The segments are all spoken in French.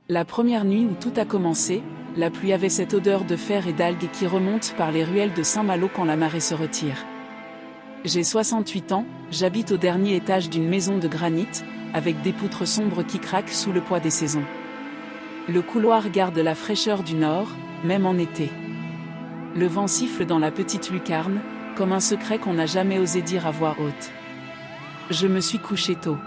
La première nuit où tout a commencé, la pluie avait cette odeur de fer et d'algues qui remonte par les ruelles de Saint-Malo quand la marée se retire. J'ai 68 ans, j'habite au dernier étage d'une maison de granit, avec des poutres sombres qui craquent sous le poids des saisons. Le couloir garde la fraîcheur du nord, même en été. Le vent siffle dans la petite lucarne, comme un secret qu'on n'a jamais osé dire à voix haute. Je me suis couché tôt.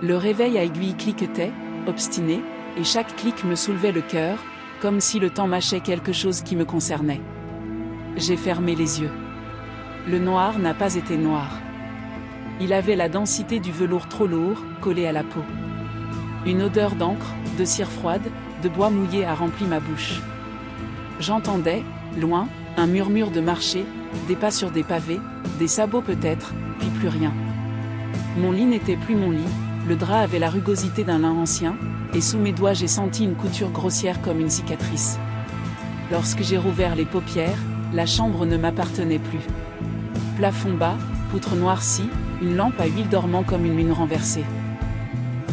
Le réveil à aiguille cliquetait, obstiné, et chaque clic me soulevait le cœur, comme si le temps mâchait quelque chose qui me concernait. J'ai fermé les yeux. Le noir n'a pas été noir. Il avait la densité du velours trop lourd, collé à la peau. Une odeur d'encre, de cire froide, de bois mouillé a rempli ma bouche. J'entendais, loin, un murmure de marché, des pas sur des pavés, des sabots peut-être, puis plus rien. Mon lit n'était plus mon lit, le drap avait la rugosité d'un lin ancien, et sous mes doigts j'ai senti une couture grossière comme une cicatrice. Lorsque j'ai rouvert les paupières, la chambre ne m'appartenait plus. Plafond bas, poutre noircie, une lampe à huile dormant comme une lune renversée.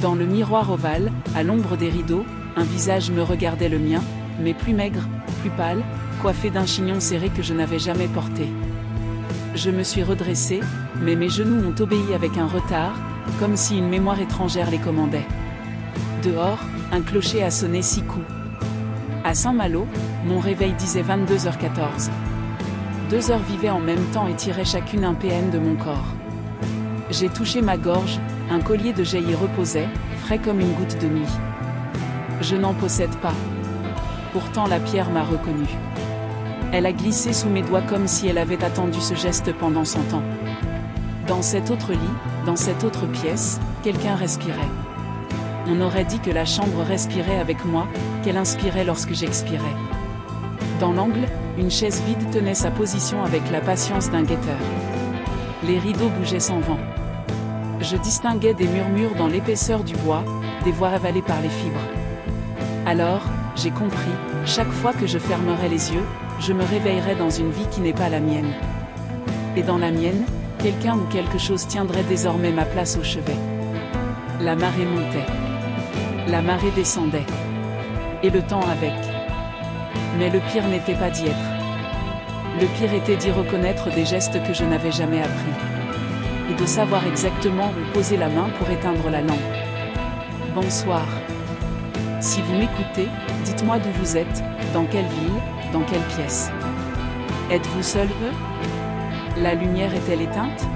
Dans le miroir ovale, à l'ombre des rideaux, un visage me regardait le mien, mais plus maigre, plus pâle, coiffé d'un chignon serré que je n'avais jamais porté. Je me suis redressée, mais mes genoux ont obéi avec un retard, comme si une mémoire étrangère les commandait. Dehors, un clocher a sonné 6 coups. À Saint-Malo, mon réveil disait 22h14. 2 heures vivaient en même temps et tiraient chacune un PN de mon corps. J'ai touché ma gorge, un collier de geais y reposait, frais comme une goutte de nuit. Je n'en possède pas. Pourtant la pierre m'a reconnu. Elle a glissé sous mes doigts comme si elle avait attendu ce geste pendant 100 ans. Dans cet autre lit, dans cette autre pièce, quelqu'un respirait. On aurait dit que la chambre respirait avec moi, qu'elle inspirait lorsque j'expirais. Dans l'angle, une chaise vide tenait sa position avec la patience d'un guetteur. Les rideaux bougeaient sans vent. Je distinguais des murmures dans l'épaisseur du bois, des voix avalées par les fibres. Alors, j'ai compris, chaque fois que je fermerai les yeux, je me réveillerai dans une vie qui n'est pas la mienne. Et dans la mienne, quelqu'un ou quelque chose tiendrait désormais ma place au chevet. La marée montait. La marée descendait. Et le temps avec. Mais le pire n'était pas d'y être. Le pire était d'y reconnaître des gestes que je n'avais jamais appris. Et de savoir exactement où poser la main pour éteindre la lampe. Bonsoir. Si vous m'écoutez, dites-moi d'où vous êtes, dans quelle ville, dans quelle pièce. Êtes-vous seul, La lumière est-elle éteinte?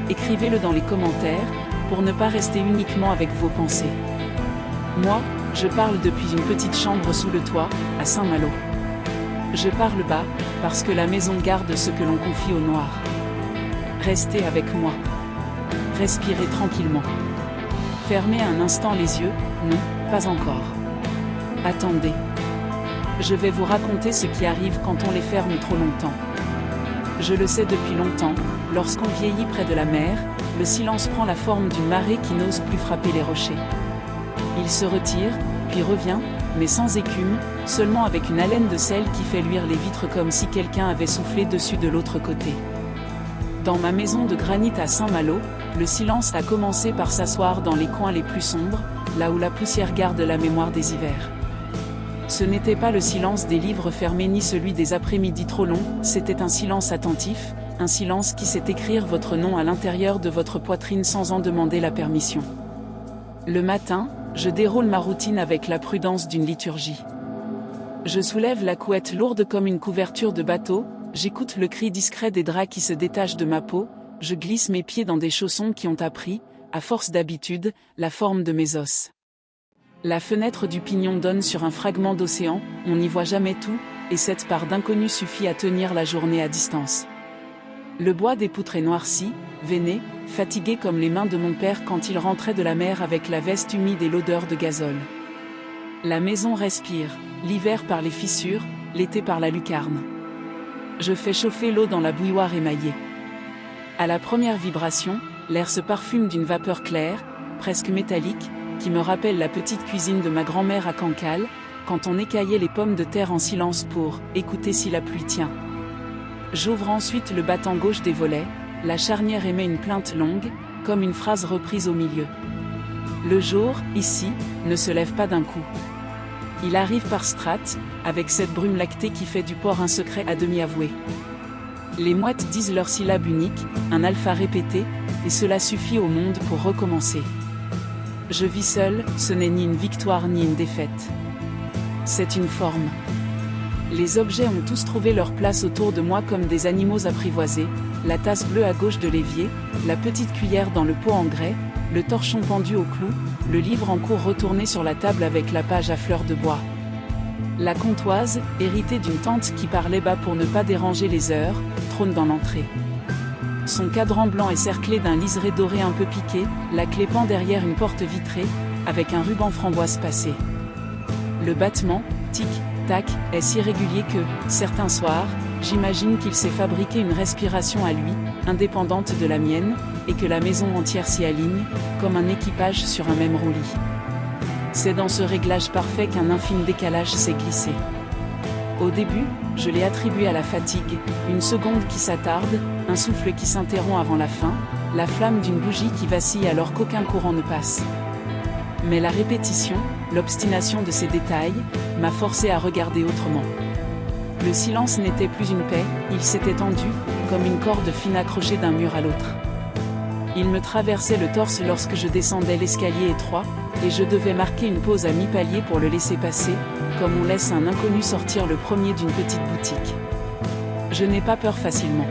Écrivez-le dans les commentaires, pour ne pas rester uniquement avec vos pensées. Moi, je parle depuis une petite chambre sous le toit, à Saint-Malo. Je parle bas, parce que la maison garde ce que l'on confie au noir. Restez avec moi. Respirez tranquillement. Fermez un instant les yeux, non, pas encore. Attendez. Je vais vous raconter ce qui arrive quand on les ferme trop longtemps. Je le sais depuis longtemps, lorsqu'on vieillit près de la mer, le silence prend la forme d'une marée qui n'ose plus frapper les rochers. Il se retire, puis revient, mais sans écume, seulement avec une haleine de sel qui fait luire les vitres comme si quelqu'un avait soufflé dessus de l'autre côté. Dans ma maison de granit à Saint-Malo, le silence a commencé par s'asseoir dans les coins les plus sombres, là où la poussière garde la mémoire des hivers. Ce n'était pas le silence des livres fermés ni celui des après-midi trop longs, c'était un silence attentif, un silence qui sait écrire votre nom à l'intérieur de votre poitrine sans en demander la permission. Le matin, je déroule ma routine avec la prudence d'une liturgie. Je soulève la couette lourde comme une couverture de bateau, j'écoute le cri discret des draps qui se détachent de ma peau, je glisse mes pieds dans des chaussons qui ont appris, à force d'habitude, la forme de mes os. La fenêtre du pignon donne sur un fragment d'océan, on n'y voit jamais tout, et cette part d'inconnu suffit à tenir la journée à distance. Le bois des poutres est noirci, veiné, fatigué comme les mains de mon père quand il rentrait de la mer avec la veste humide et l'odeur de gazole. La maison respire, l'hiver par les fissures, l'été par la lucarne. Je fais chauffer l'eau dans la bouilloire émaillée. À la première vibration, l'air se parfume d'une vapeur claire, presque métallique, qui me rappelle la petite cuisine de ma grand-mère à Cancale, quand on écaillait les pommes de terre en silence pour écouter si la pluie tient. J'ouvre ensuite le battant gauche des volets, la charnière émet une plainte longue, comme une phrase reprise au milieu. Le jour, ici, ne se lève pas d'un coup. Il arrive par strates, avec cette brume lactée qui fait du porc un secret à demi avoué. Les mouettes disent leur syllabe unique, un alpha répété, et cela suffit au monde pour recommencer. Je vis seul, ce n'est ni une victoire ni une défaite. C'est une forme. Les objets ont tous trouvé leur place autour de moi comme des animaux apprivoisés, la tasse bleue à gauche de l'évier, la petite cuillère dans le pot en grès, le torchon pendu au clou, le livre en cours retourné sur la table avec la page à fleurs de bois. La comptoise, héritée d'une tante qui parlait bas pour ne pas déranger les heures, trône dans l'entrée. Son cadran blanc est cerclé d'un liseré doré un peu piqué, la clé pend derrière une porte vitrée, avec un ruban framboise passé. Le battement, tic, tac, est si régulier que, certains soirs, j'imagine qu'il s'est fabriqué une respiration à lui, indépendante de la mienne, et que la maison entière s'y aligne, comme un équipage sur un même roulis. C'est dans ce réglage parfait qu'un infime décalage s'est glissé. Au début, je l'ai attribué à la fatigue, une seconde qui s'attarde, un souffle qui s'interrompt avant la fin, la flamme d'une bougie qui vacille alors qu'aucun courant ne passe. Mais la répétition, l'obstination de ces détails, m'a forcé à regarder autrement. Le silence n'était plus une paix, il s'était tendu, comme une corde fine accrochée d'un mur à l'autre. Il me traversait le torse lorsque je descendais l'escalier étroit, et je devais marquer une pause à mi-palier pour le laisser passer, comme on laisse un inconnu sortir le premier d'une petite boutique. Je n'ai pas peur facilement.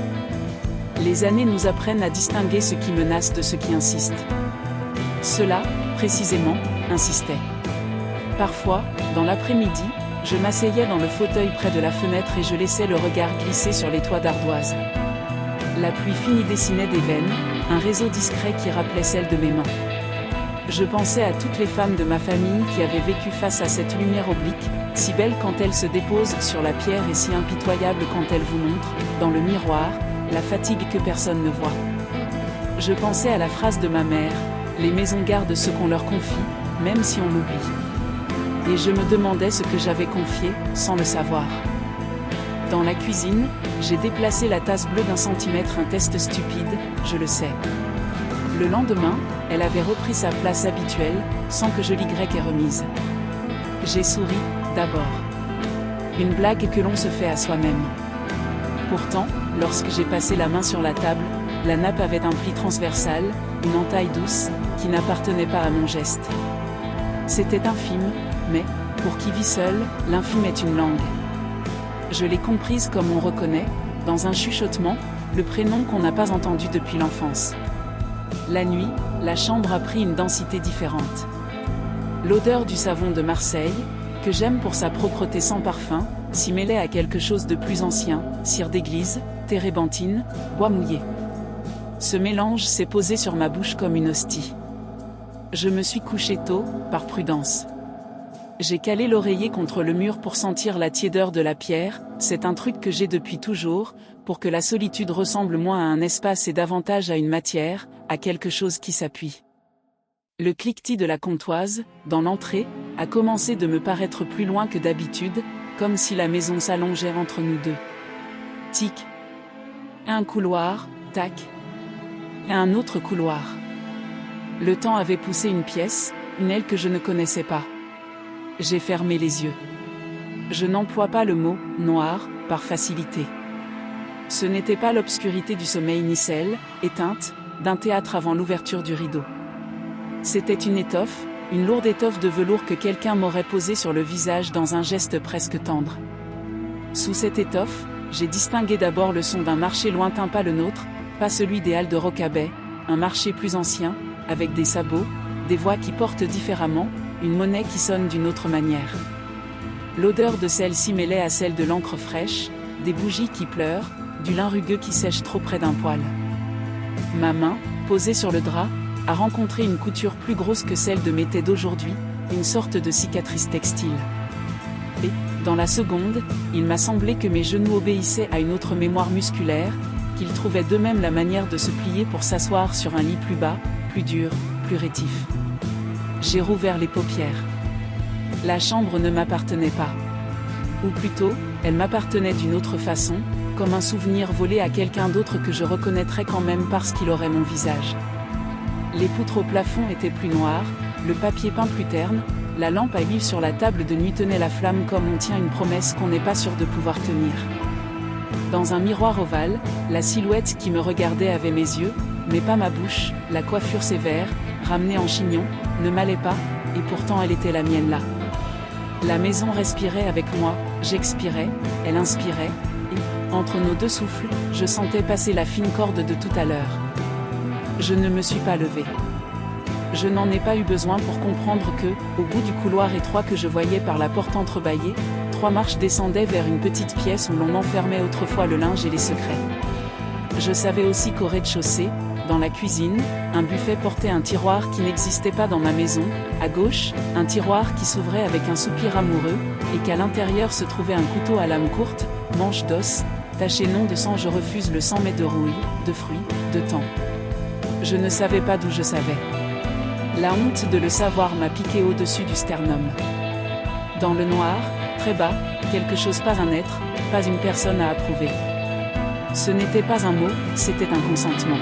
Les années nous apprennent à distinguer ce qui menace de ce qui insiste. Cela, précisément, insistait. Parfois, dans l'après-midi, je m'asseyais dans le fauteuil près de la fenêtre et je laissais le regard glisser sur les toits d'ardoise. La pluie fine y dessinait des veines, un réseau discret qui rappelait celle de mes mains. Je pensais à toutes les femmes de ma famille qui avaient vécu face à cette lumière oblique, si belle quand elle se dépose sur la pierre et si impitoyable quand elle vous montre, dans le miroir, la fatigue que personne ne voit. Je pensais à la phrase de ma mère, « Les maisons gardent ce qu'on leur confie, même si on l'oublie ». Et je me demandais ce que j'avais confié, sans le savoir. Dans la cuisine, j'ai déplacé la tasse bleue d'1 centimètre, un test stupide, je le sais. Le lendemain, elle avait repris sa place habituelle, sans que je l'y ait remise. J'ai souri, d'abord. Une blague que l'on se fait à soi-même. Pourtant, lorsque j'ai passé la main sur la table, la nappe avait un pli transversal, une entaille douce, qui n'appartenait pas à mon geste. C'était infime, mais, pour qui vit seul, l'infime est une langue. Je l'ai comprise comme on reconnaît, dans un chuchotement, le prénom qu'on n'a pas entendu depuis l'enfance. La nuit, la chambre a pris une densité différente. L'odeur du savon de Marseille, que j'aime pour sa propreté sans parfum, s'y mêlait à quelque chose de plus ancien, cire d'église, térébenthine, bois mouillé. Ce mélange s'est posé sur ma bouche comme une hostie. Je me suis couché tôt, par prudence. J'ai calé l'oreiller contre le mur pour sentir la tiédeur de la pierre, c'est un truc que j'ai depuis toujours, pour que la solitude ressemble moins à un espace et davantage à une matière, à quelque chose qui s'appuie. Le cliquetis de la comptoise, dans l'entrée, a commencé de me paraître plus loin que d'habitude, comme si la maison s'allongeait entre nous deux. Tic. Un couloir, tac. Et un autre couloir. Le temps avait poussé une pièce, une aile que je ne connaissais pas. J'ai fermé les yeux. Je n'emploie pas le mot « noir » par facilité. Ce n'était pas l'obscurité du sommeil ni celle, éteinte, d'un théâtre avant l'ouverture du rideau. C'était une étoffe, une lourde étoffe de velours que quelqu'un m'aurait posée sur le visage dans un geste presque tendre. Sous cette étoffe, j'ai distingué d'abord le son d'un marché lointain, pas le nôtre, pas celui des halles de Rocabaye, un marché plus ancien, avec des sabots, des voix qui portent différemment, une monnaie qui sonne d'une autre manière. L'odeur de celle-ci mêlait à celle de l'encre fraîche, des bougies qui pleurent, du lin rugueux qui sèche trop près d'un poêle. Ma main, posée sur le drap, a rencontré une couture plus grosse que celle de mes têtes d'aujourd'hui, une sorte de cicatrice textile. Et, dans la seconde, il m'a semblé que mes genoux obéissaient à une autre mémoire musculaire, qu'ils trouvaient d'eux-mêmes la manière de se plier pour s'asseoir sur un lit plus bas, plus dur, plus rétif. J'ai rouvert les paupières. La chambre ne m'appartenait pas. Ou plutôt, elle m'appartenait d'une autre façon, comme un souvenir volé à quelqu'un d'autre que je reconnaîtrais quand même parce qu'il aurait mon visage. Les poutres au plafond étaient plus noires, le papier peint plus terne, la lampe à huile sur la table de nuit tenait la flamme comme on tient une promesse qu'on n'est pas sûr de pouvoir tenir. Dans un miroir ovale, la silhouette qui me regardait avait mes yeux, mais pas ma bouche, la coiffure sévère, ramenée en chignon, ne m'allait pas, et pourtant elle était la mienne là. La maison respirait avec moi, j'expirais, elle inspirait, et, entre nos deux souffles, je sentais passer la fine corde de tout à l'heure. Je ne me suis pas levée. Je n'en ai pas eu besoin pour comprendre que, au bout du couloir étroit que je voyais par la porte entrebâillée, 3 marches descendaient vers une petite pièce où l'on enfermait autrefois le linge et les secrets. Je savais aussi qu'au rez-de-chaussée, dans la cuisine, un buffet portait un tiroir qui n'existait pas dans ma maison, à gauche, un tiroir qui s'ouvrait avec un soupir amoureux, et qu'à l'intérieur se trouvait un couteau à lame courte, manche d'os, taché non de sang. Je refuse le sang mais de rouille, de fruits, de temps. Je ne savais pas d'où je savais. La honte de le savoir m'a piqué au-dessus du sternum. Dans le noir, très bas, quelque chose, pas un être, pas une personne à approuver. Ce n'était pas un mot, c'était un consentement.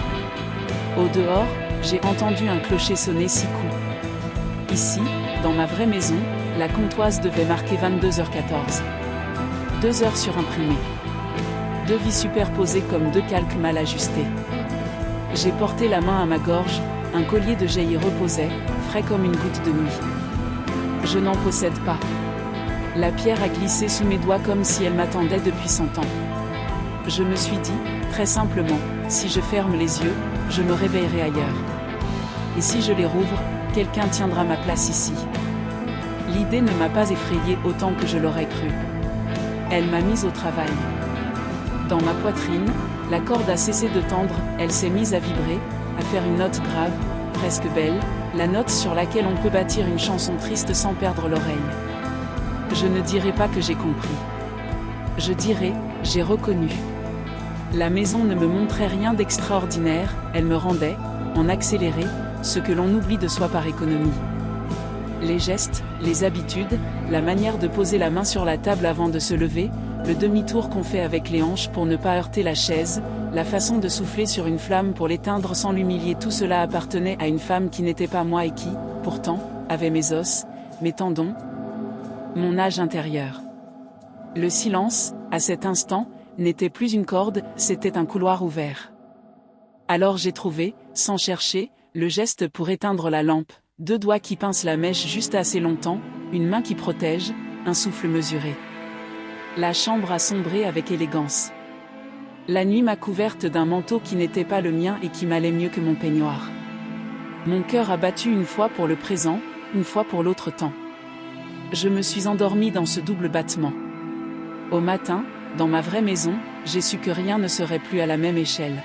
Au dehors, j'ai entendu un clocher sonner 6 coups. Ici, dans ma vraie maison, la comptoise devait marquer 22h14. 2 heures surimprimées. 2 vies superposées comme 2 calques mal ajustés. J'ai porté la main à ma gorge, un collier de jais y reposait, frais comme une goutte de nuit. Je n'en possède pas. La pierre a glissé sous mes doigts comme si elle m'attendait depuis 100 ans. Je me suis dit, très simplement, si je ferme les yeux, je me réveillerai ailleurs. Et si je les rouvre, quelqu'un tiendra ma place ici. L'idée ne m'a pas effrayée autant que je l'aurais cru. Elle m'a mise au travail. Dans ma poitrine, la corde a cessé de tendre, elle s'est mise à vibrer, à faire une note grave, presque belle, la note sur laquelle on peut bâtir une chanson triste sans perdre l'oreille. Je ne dirai pas que j'ai compris. Je dirai, j'ai reconnu. La maison ne me montrait rien d'extraordinaire, elle me rendait, en accéléré, ce que l'on oublie de soi par économie. Les gestes, les habitudes, la manière de poser la main sur la table avant de se lever, le demi-tour qu'on fait avec les hanches pour ne pas heurter la chaise, la façon de souffler sur une flamme pour l'éteindre sans l'humilier, tout cela appartenait à une femme qui n'était pas moi et qui, pourtant, avait mes os, mes tendons, mon âge intérieur. Le silence, à cet instant, n'était plus une corde, c'était un couloir ouvert. Alors j'ai trouvé, sans chercher, le geste pour éteindre la lampe, 2 doigts qui pincent la mèche juste assez longtemps, une main qui protège, un souffle mesuré. La chambre a sombré avec élégance. La nuit m'a couverte d'un manteau qui n'était pas le mien et qui m'allait mieux que mon peignoir. Mon cœur a battu une fois pour le présent, une fois pour l'autre temps. Je me suis endormie dans ce double battement. Au matin, dans ma vraie maison, j'ai su que rien ne serait plus à la même échelle.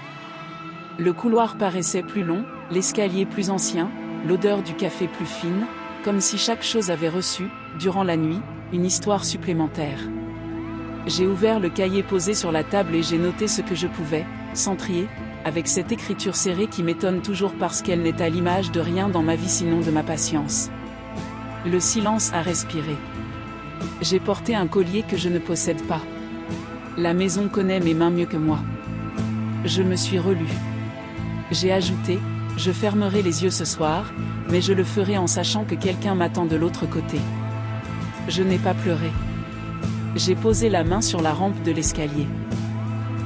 Le couloir paraissait plus long, l'escalier plus ancien, l'odeur du café plus fine, comme si chaque chose avait reçu, durant la nuit, une histoire supplémentaire. J'ai ouvert le cahier posé sur la table et j'ai noté ce que je pouvais, sans trier, avec cette écriture serrée qui m'étonne toujours parce qu'elle n'est à l'image de rien dans ma vie sinon de ma patience. Le silence a respiré. J'ai porté un collier que je ne possède pas. La maison connaît mes mains mieux que moi. Je me suis relue. J'ai ajouté, je fermerai les yeux ce soir, mais je le ferai en sachant que quelqu'un m'attend de l'autre côté. Je n'ai pas pleuré. J'ai posé la main sur la rampe de l'escalier.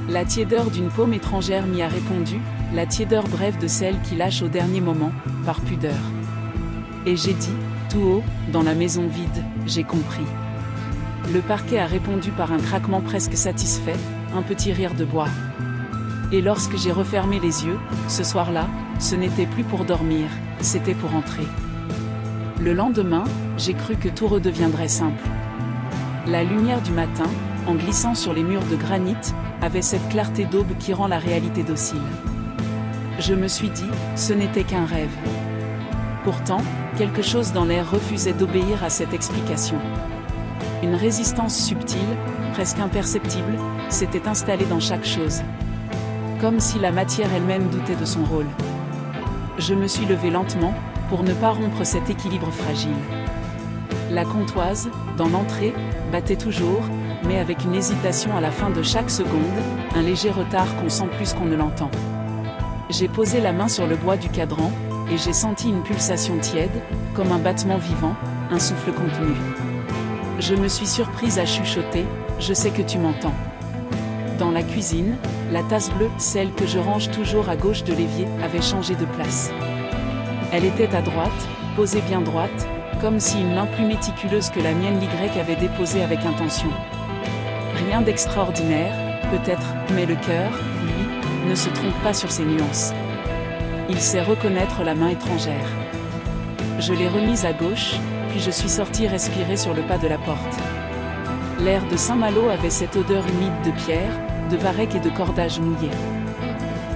La tiédeur d'une paume étrangère m'y a répondu, la tiédeur brève de celle qui lâche au dernier moment, par pudeur. Et j'ai dit, tout haut, dans la maison vide, j'ai compris. Le parquet a répondu par un craquement presque satisfait, un petit rire de bois. Et lorsque j'ai refermé les yeux, ce soir-là, ce n'était plus pour dormir, c'était pour entrer. Le lendemain, j'ai cru que tout redeviendrait simple. La lumière du matin, en glissant sur les murs de granit, avait cette clarté d'aube qui rend la réalité docile. Je me suis dit, ce n'était qu'un rêve. Pourtant, quelque chose dans l'air refusait d'obéir à cette explication. Une résistance subtile, presque imperceptible, s'était installée dans chaque chose. Comme si la matière elle-même doutait de son rôle. Je me suis levée lentement, pour ne pas rompre cet équilibre fragile. La comptoise, dans l'entrée, battait toujours, mais avec une hésitation à la fin de chaque seconde, un léger retard qu'on sent plus qu'on ne l'entend. J'ai posé la main sur le bois du cadran, et j'ai senti une pulsation tiède, comme un battement vivant, un souffle contenu. Je me suis surprise à chuchoter, « Je sais que tu m'entends ». Dans la cuisine, la tasse bleue, celle que je range toujours à gauche de l'évier, avait changé de place. Elle était à droite, posée bien droite, comme si une main plus méticuleuse que la mienne Y avait déposé avec intention. Rien d'extraordinaire, peut-être, mais le cœur, lui, ne se trompe pas sur ses nuances. Il sait reconnaître la main étrangère. Je l'ai remise à gauche, puis je suis sortie respirer sur le pas de la porte. L'air de Saint-Malo avait cette odeur humide de pierre, de varech et de cordage mouillé.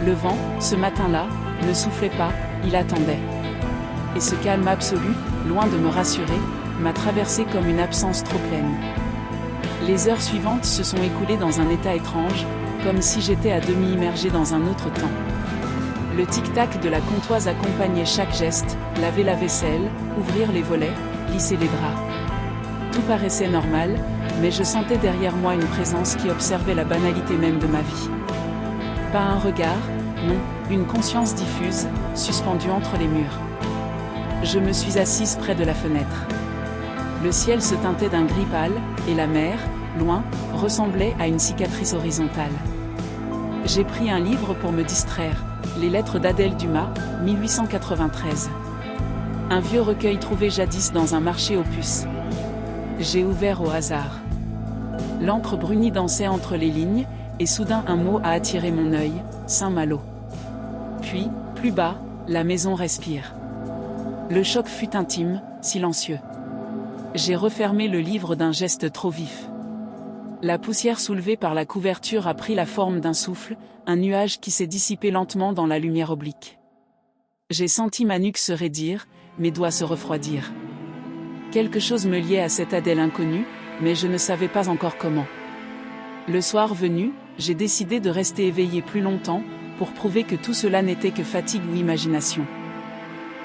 Le vent, ce matin-là, ne soufflait pas, il attendait. Et ce calme absolu, loin de me rassurer, m'a traversé comme une absence trop pleine. Les heures suivantes se sont écoulées dans un état étrange, comme si j'étais à demi immergée dans un autre temps. Le tic-tac de la comptoise accompagnait chaque geste, laver la vaisselle, ouvrir les volets, lisser les draps. Tout paraissait normal, mais je sentais derrière moi une présence qui observait la banalité même de ma vie. Pas un regard, non, une conscience diffuse, suspendue entre les murs. Je me suis assise près de la fenêtre. Le ciel se teintait d'un gris pâle, et la mer, loin, ressemblait à une cicatrice horizontale. J'ai pris un livre pour me distraire, Les lettres d'Adèle Dumas, 1893. Un vieux recueil trouvé jadis dans un marché aux puces. J'ai ouvert au hasard. L'encre brunie dansait entre les lignes, et soudain un mot a attiré mon œil, Saint-Malo. Puis, plus bas, la maison respire. Le choc fut intime, silencieux. J'ai refermé le livre d'un geste trop vif. La poussière soulevée par la couverture a pris la forme d'un souffle, un nuage qui s'est dissipé lentement dans la lumière oblique. J'ai senti ma nuque se raidir, mes doigts se refroidir. Quelque chose me liait à cette Adèle inconnue, mais je ne savais pas encore comment. Le soir venu, j'ai décidé de rester éveillé plus longtemps, pour prouver que tout cela n'était que fatigue ou imagination.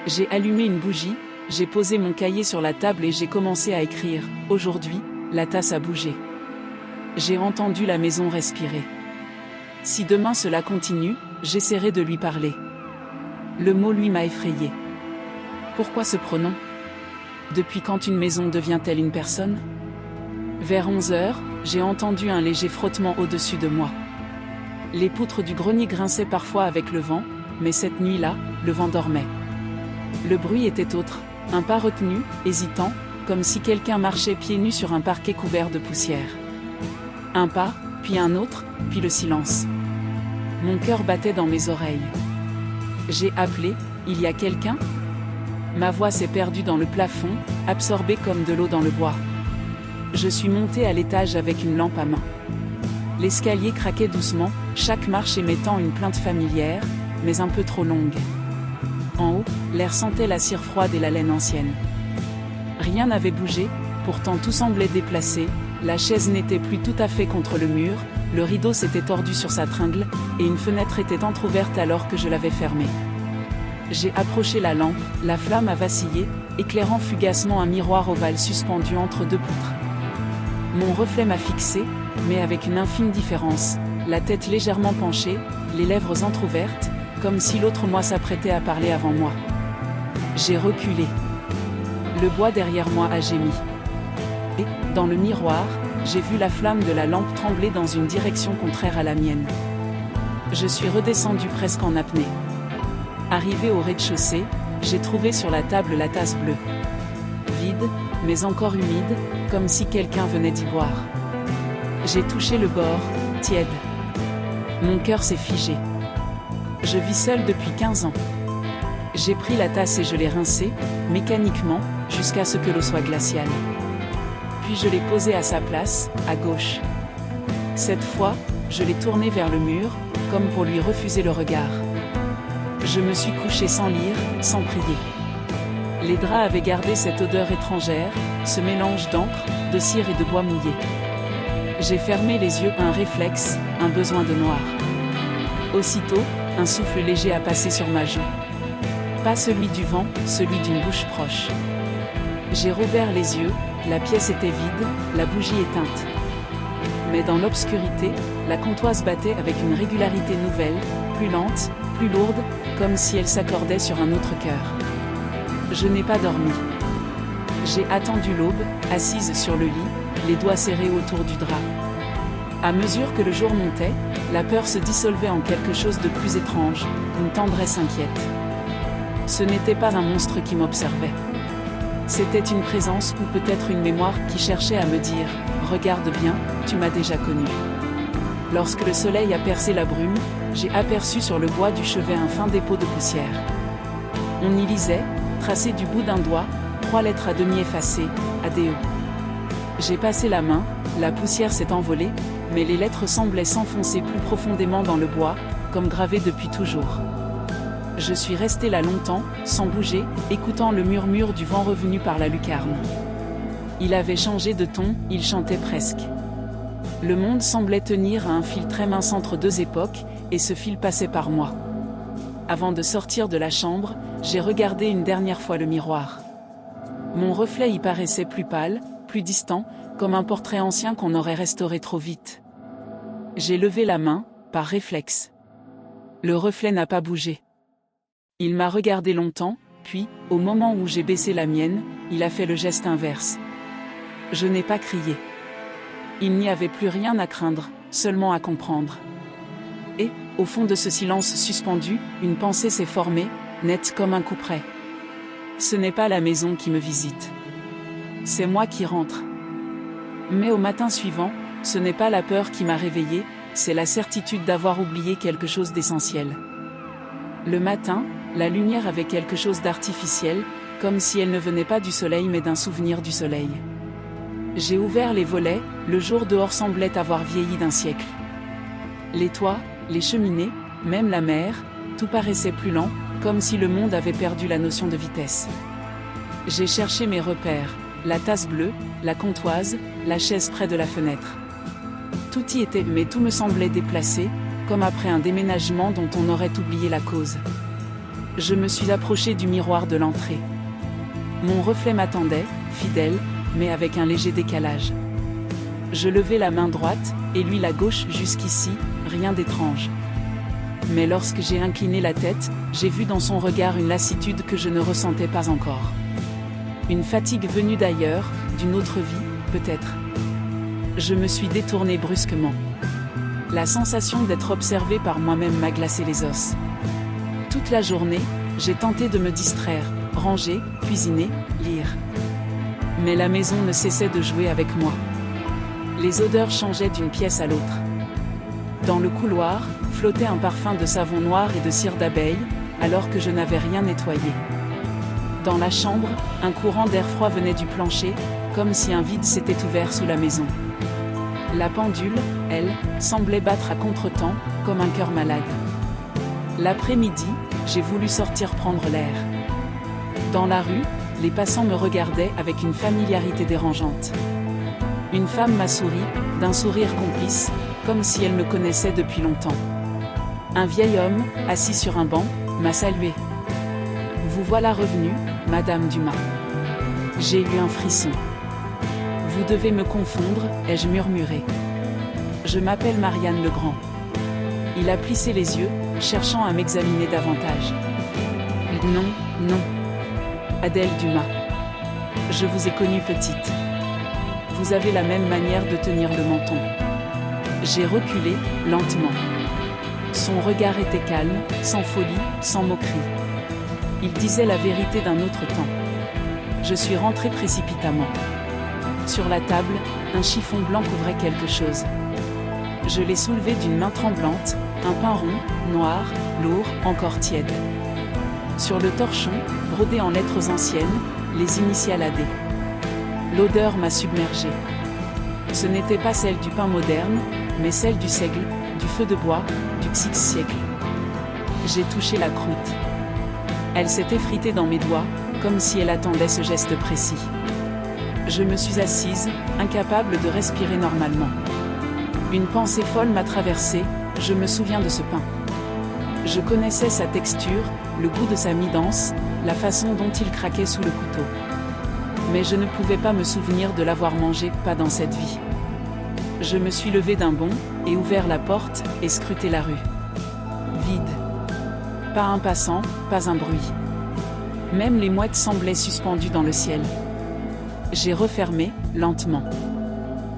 J'ai allumé une bougie, j'ai posé mon cahier sur la table et j'ai commencé à écrire. Aujourd'hui, la tasse a bougé. J'ai entendu la maison respirer. Si demain cela continue, j'essaierai de lui parler. Le mot lui m'a effrayé. Pourquoi ce pronom ? Depuis quand une maison devient-elle une personne ? Vers 11 heures, j'ai entendu un léger frottement au-dessus de moi. Les poutres du grenier grinçaient parfois avec le vent, mais cette nuit-là, le vent dormait. Le bruit était autre, un pas retenu, hésitant, comme si quelqu'un marchait pieds nus sur un parquet couvert de poussière. Un pas, puis un autre, puis le silence. Mon cœur battait dans mes oreilles. J'ai appelé, il y a quelqu'un ? Ma voix s'est perdue dans le plafond, absorbée comme de l'eau dans le bois. Je suis montée à l'étage avec une lampe à main. L'escalier craquait doucement, chaque marche émettant une plainte familière, mais un peu trop longue. En haut, l'air sentait la cire froide et la laine ancienne. Rien n'avait bougé, pourtant tout semblait déplacé, la chaise n'était plus tout à fait contre le mur, le rideau s'était tordu sur sa tringle, et une fenêtre était entr'ouverte alors que je l'avais fermée. J'ai approché la lampe, la flamme a vacillé, éclairant fugacement un miroir ovale suspendu entre deux poutres. Mon reflet m'a fixé, mais avec une infime différence, la tête légèrement penchée, les lèvres entr'ouvertes, comme si l'autre moi s'apprêtait à parler avant moi. J'ai reculé. Le bois derrière moi a gémi. Et, dans le miroir, j'ai vu la flamme de la lampe trembler dans une direction contraire à la mienne. Je suis redescendu presque en apnée. Arrivé au rez-de-chaussée, j'ai trouvé sur la table la tasse bleue. Vide, mais encore humide, comme si quelqu'un venait d'y boire. J'ai touché le bord, tiède. Mon cœur s'est figé. Je vis seule depuis 15 ans. J'ai pris la tasse et je l'ai rincée, mécaniquement, jusqu'à ce que l'eau soit glaciale. Puis je l'ai posée à sa place, à gauche. Cette fois, je l'ai tournée vers le mur, comme pour lui refuser le regard. Je me suis couchée sans lire, sans prier. Les draps avaient gardé cette odeur étrangère, ce mélange d'encre, de cire et de bois mouillé. J'ai fermé les yeux, un réflexe, un besoin de noir. Aussitôt, un souffle léger a passé sur ma joue. Pas celui du vent, celui d'une bouche proche. J'ai rouvert les yeux, la pièce était vide, la bougie éteinte. Mais dans l'obscurité, la comptoise battait avec une régularité nouvelle, plus lente, plus lourde, comme si elle s'accordait sur un autre cœur. Je n'ai pas dormi. J'ai attendu l'aube, assise sur le lit, les doigts serrés autour du drap. À mesure que le jour montait, la peur se dissolvait en quelque chose de plus étrange, une tendresse inquiète. Ce n'était pas un monstre qui m'observait. C'était une présence ou peut-être une mémoire qui cherchait à me dire « Regarde bien, tu m'as déjà connu ». Lorsque le soleil a percé la brume, j'ai aperçu sur le bois du chevet un fin dépôt de poussière. On y lisait, tracé du bout d'un doigt, 3 lettres à demi effacées, ADO. J'ai passé la main, la poussière s'est envolée, mais les lettres semblaient s'enfoncer plus profondément dans le bois, comme gravées depuis toujours. Je suis resté là longtemps, sans bouger, écoutant le murmure du vent revenu par la lucarne. Il avait changé de ton, il chantait presque. Le monde semblait tenir à un fil très mince entre 2 époques, et ce fil passait par moi. Avant de sortir de la chambre, j'ai regardé une dernière fois le miroir. Mon reflet y paraissait plus pâle, plus distant, comme un portrait ancien qu'on aurait restauré trop vite. J'ai levé la main, par réflexe. Le reflet n'a pas bougé. Il m'a regardé longtemps, puis, au moment où j'ai baissé la mienne, il a fait le geste inverse. Je n'ai pas crié. Il n'y avait plus rien à craindre, seulement à comprendre. Et, au fond de ce silence suspendu, une pensée s'est formée, nette comme un couperet. Ce n'est pas la maison qui me visite. C'est moi qui rentre. Mais au matin suivant, ce n'est pas la peur qui m'a réveillé, c'est la certitude d'avoir oublié quelque chose d'essentiel. Le matin, la lumière avait quelque chose d'artificiel, comme si elle ne venait pas du soleil mais d'un souvenir du soleil. J'ai ouvert les volets, le jour dehors semblait avoir vieilli d'un siècle. Les toits, les cheminées, même la mer, tout paraissait plus lent, comme si le monde avait perdu la notion de vitesse. J'ai cherché mes repères, la tasse bleue, la comptoise, la chaise près de la fenêtre. Tout y était, mais tout me semblait déplacé, comme après un déménagement dont on aurait oublié la cause. Je me suis approché du miroir de l'entrée. Mon reflet m'attendait, fidèle, mais avec un léger décalage. Je levai la main droite, et lui la gauche jusqu'ici, rien d'étrange. Mais lorsque j'ai incliné la tête, j'ai vu dans son regard une lassitude que je ne ressentais pas encore. Une fatigue venue d'ailleurs, d'une autre vie, peut-être. Je me suis détourné brusquement. La sensation d'être observé par moi-même m'a glacé les os. Toute la journée, j'ai tenté de me distraire, ranger, cuisiner, lire. Mais la maison ne cessait de jouer avec moi. Les odeurs changeaient d'une pièce à l'autre. Dans le couloir, flottait un parfum de savon noir et de cire d'abeille, alors que je n'avais rien nettoyé. Dans la chambre, un courant d'air froid venait du plancher, comme si un vide s'était ouvert sous la maison. La pendule, elle, semblait battre à contretemps, comme un cœur malade. L'après-midi, j'ai voulu sortir prendre l'air. Dans la rue, les passants me regardaient avec une familiarité dérangeante. Une femme m'a souri, d'un sourire complice, comme si elle me connaissait depuis longtemps. Un vieil homme, assis sur un banc, m'a salué. « Vous voilà revenue, Madame Dumas. » J'ai eu un frisson. « Vous devez me confondre, ai-je murmuré. Je m'appelle Marianne Legrand. » Il a plissé les yeux, cherchant à m'examiner davantage. « Non, non. Adèle Dumas. Je vous ai connue petite. Vous avez la même manière de tenir le menton. » J'ai reculé, lentement. Son regard était calme, sans folie, sans moquerie. Il disait la vérité d'un autre temps. Je suis rentré précipitamment. Sur la table, un chiffon blanc couvrait quelque chose. Je l'ai soulevé d'une main tremblante, un pain rond, noir, lourd, encore tiède. Sur le torchon, brodé en lettres anciennes, les initiales AD. L'odeur m'a submergé. Ce n'était pas celle du pain moderne, mais celle du seigle, du feu de bois, du XIe siècle. J'ai touché la croûte. Elle s'est effritée dans mes doigts, comme si elle attendait ce geste précis. Je me suis assise, incapable de respirer normalement. Une pensée folle m'a traversée, je me souviens de ce pain. Je connaissais sa texture, le goût de sa mi-dance, la façon dont il craquait sous le couteau. Mais je ne pouvais pas me souvenir de l'avoir mangé, pas dans cette vie. Je me suis levé d'un bond, et ouvert la porte, et scruté la rue. Vide. Pas un passant, pas un bruit. Même les mouettes semblaient suspendues dans le ciel. J'ai refermé, lentement.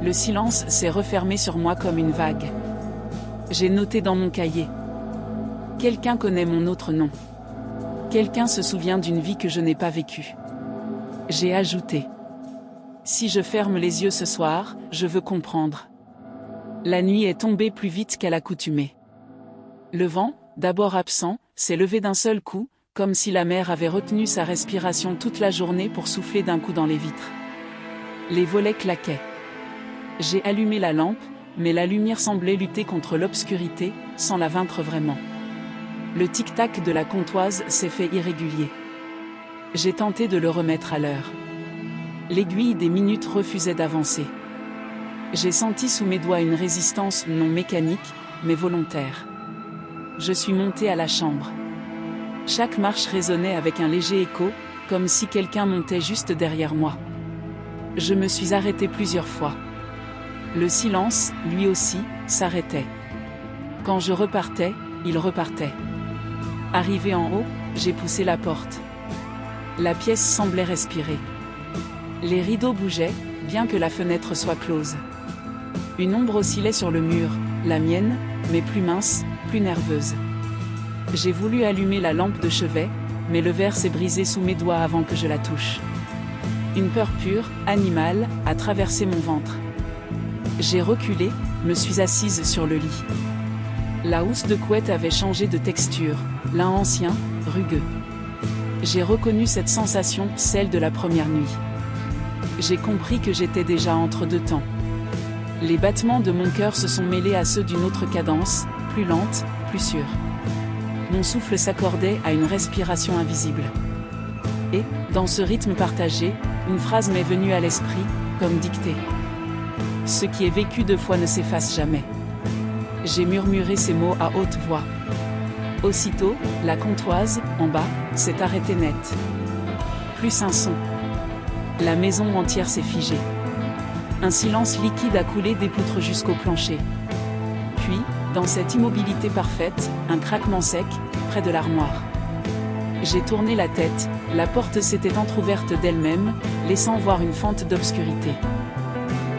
Le silence s'est refermé sur moi comme une vague. J'ai noté dans mon cahier. Quelqu'un connaît mon autre nom. Quelqu'un se souvient d'une vie que je n'ai pas vécue. J'ai ajouté. Si je ferme les yeux ce soir, je veux comprendre. La nuit est tombée plus vite qu'à l'accoutumée. Le vent, d'abord absent, s'est levé d'un seul coup, comme si la mer avait retenu sa respiration toute la journée pour souffler d'un coup dans les vitres. Les volets claquaient. J'ai allumé la lampe, mais la lumière semblait lutter contre l'obscurité, sans la vaincre vraiment. Le tic-tac de la comptoise s'est fait irrégulier. J'ai tenté de le remettre à l'heure. L'aiguille des minutes refusait d'avancer. J'ai senti sous mes doigts une résistance non mécanique, mais volontaire. Je suis monté à la chambre. Chaque marche résonnait avec un léger écho, comme si quelqu'un montait juste derrière moi. Je me suis arrêté plusieurs fois. Le silence, lui aussi, s'arrêtait. Quand je repartais, il repartait. Arrivé en haut, j'ai poussé la porte. La pièce semblait respirer. Les rideaux bougeaient, bien que la fenêtre soit close. Une ombre oscillait sur le mur, la mienne, mais plus mince, plus nerveuse. J'ai voulu allumer la lampe de chevet, mais le verre s'est brisé sous mes doigts avant que je la touche. Une peur pure, animale, a traversé mon ventre. J'ai reculé, me suis assise sur le lit. La housse de couette avait changé de texture, lin ancien, rugueux. J'ai reconnu cette sensation, celle de la première nuit. J'ai compris que j'étais déjà entre deux temps. Les battements de mon cœur se sont mêlés à ceux d'une autre cadence, plus lente, plus sûre. Mon souffle s'accordait à une respiration invisible. Et, dans ce rythme partagé, une phrase m'est venue à l'esprit, comme dictée. Ce qui est vécu deux fois ne s'efface jamais. J'ai murmuré ces mots à haute voix. Aussitôt, la comptoise, en bas, s'est arrêtée net. Plus un son. La maison entière s'est figée. Un silence liquide a coulé des poutres jusqu'au plancher. Puis, dans cette immobilité parfaite, un craquement sec, près de l'armoire. J'ai tourné la tête, la porte s'était entr'ouverte d'elle-même, laissant voir une fente d'obscurité.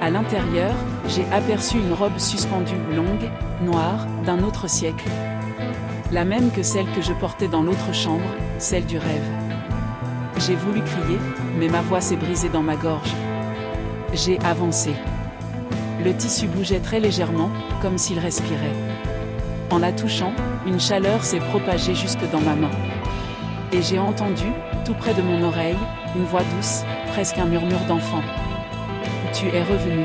À l'intérieur, j'ai aperçu une robe suspendue, longue, noire, d'un autre siècle. La même que celle que je portais dans l'autre chambre, celle du rêve. J'ai voulu crier, mais ma voix s'est brisée dans ma gorge. J'ai avancé. Le tissu bougeait très légèrement, comme s'il respirait. En la touchant, une chaleur s'est propagée jusque dans ma main. Et j'ai entendu, tout près de mon oreille, une voix douce, presque un murmure d'enfant. « Tu es revenu. »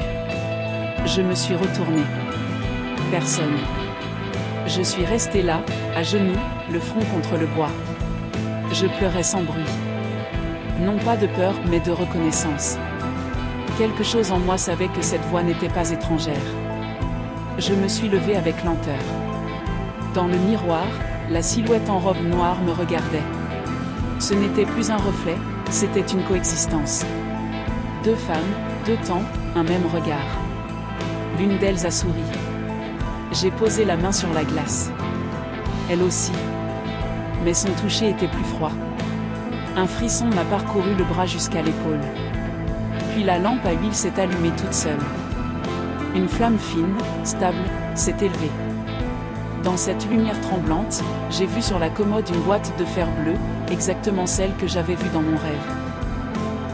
Je me suis retournée. Personne. Je suis restée là, à genoux, le front contre le bois. Je pleurais sans bruit. Non pas de peur, mais de reconnaissance. Quelque chose en moi savait que cette voix n'était pas étrangère. Je me suis levée avec lenteur. Dans le miroir, la silhouette en robe noire me regardait. Ce n'était plus un reflet, c'était une coexistence. Deux femmes, deux temps, un même regard. L'une d'elles a souri. J'ai posé la main sur la glace. Elle aussi. Mais son toucher était plus froid. Un frisson m'a parcouru le bras jusqu'à l'épaule. Puis la lampe à huile s'est allumée toute seule. Une flamme fine, stable, s'est élevée. Dans cette lumière tremblante, j'ai vu sur la commode une boîte de fer bleu, exactement celle que j'avais vue dans mon rêve.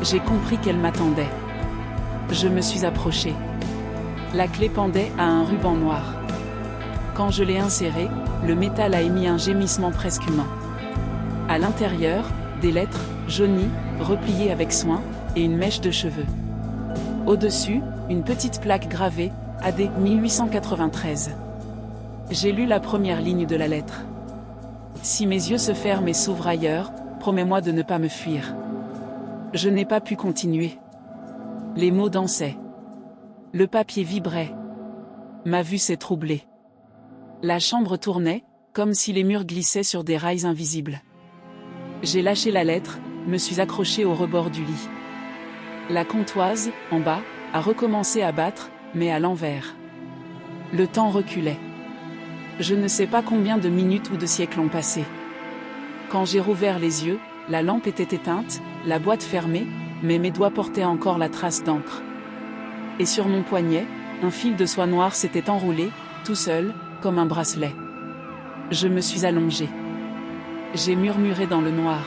J'ai compris qu'elle m'attendait. Je me suis approchée. La clé pendait à un ruban noir. Quand je l'ai insérée, le métal a émis un gémissement presque humain. À l'intérieur, des lettres, jaunies, repliées avec soin, et une mèche de cheveux. Au-dessus, une petite plaque gravée, AD 1893. J'ai lu la première ligne de la lettre. Si mes yeux se ferment et s'ouvrent ailleurs, promets-moi de ne pas me fuir. Je n'ai pas pu continuer. Les mots dansaient. Le papier vibrait. Ma vue s'est troublée. La chambre tournait, comme si les murs glissaient sur des rails invisibles. J'ai lâché la lettre, me suis accrochée au rebord du lit. La comptoise, en bas, a recommencé à battre, mais à l'envers. Le temps reculait. Je ne sais pas combien de minutes ou de siècles ont passé. Quand j'ai rouvert les yeux, la lampe était éteinte, la boîte fermée, mais mes doigts portaient encore la trace d'encre. Et sur mon poignet, un fil de soie noire s'était enroulé, tout seul, comme un bracelet. Je me suis allongée. J'ai murmuré dans le noir.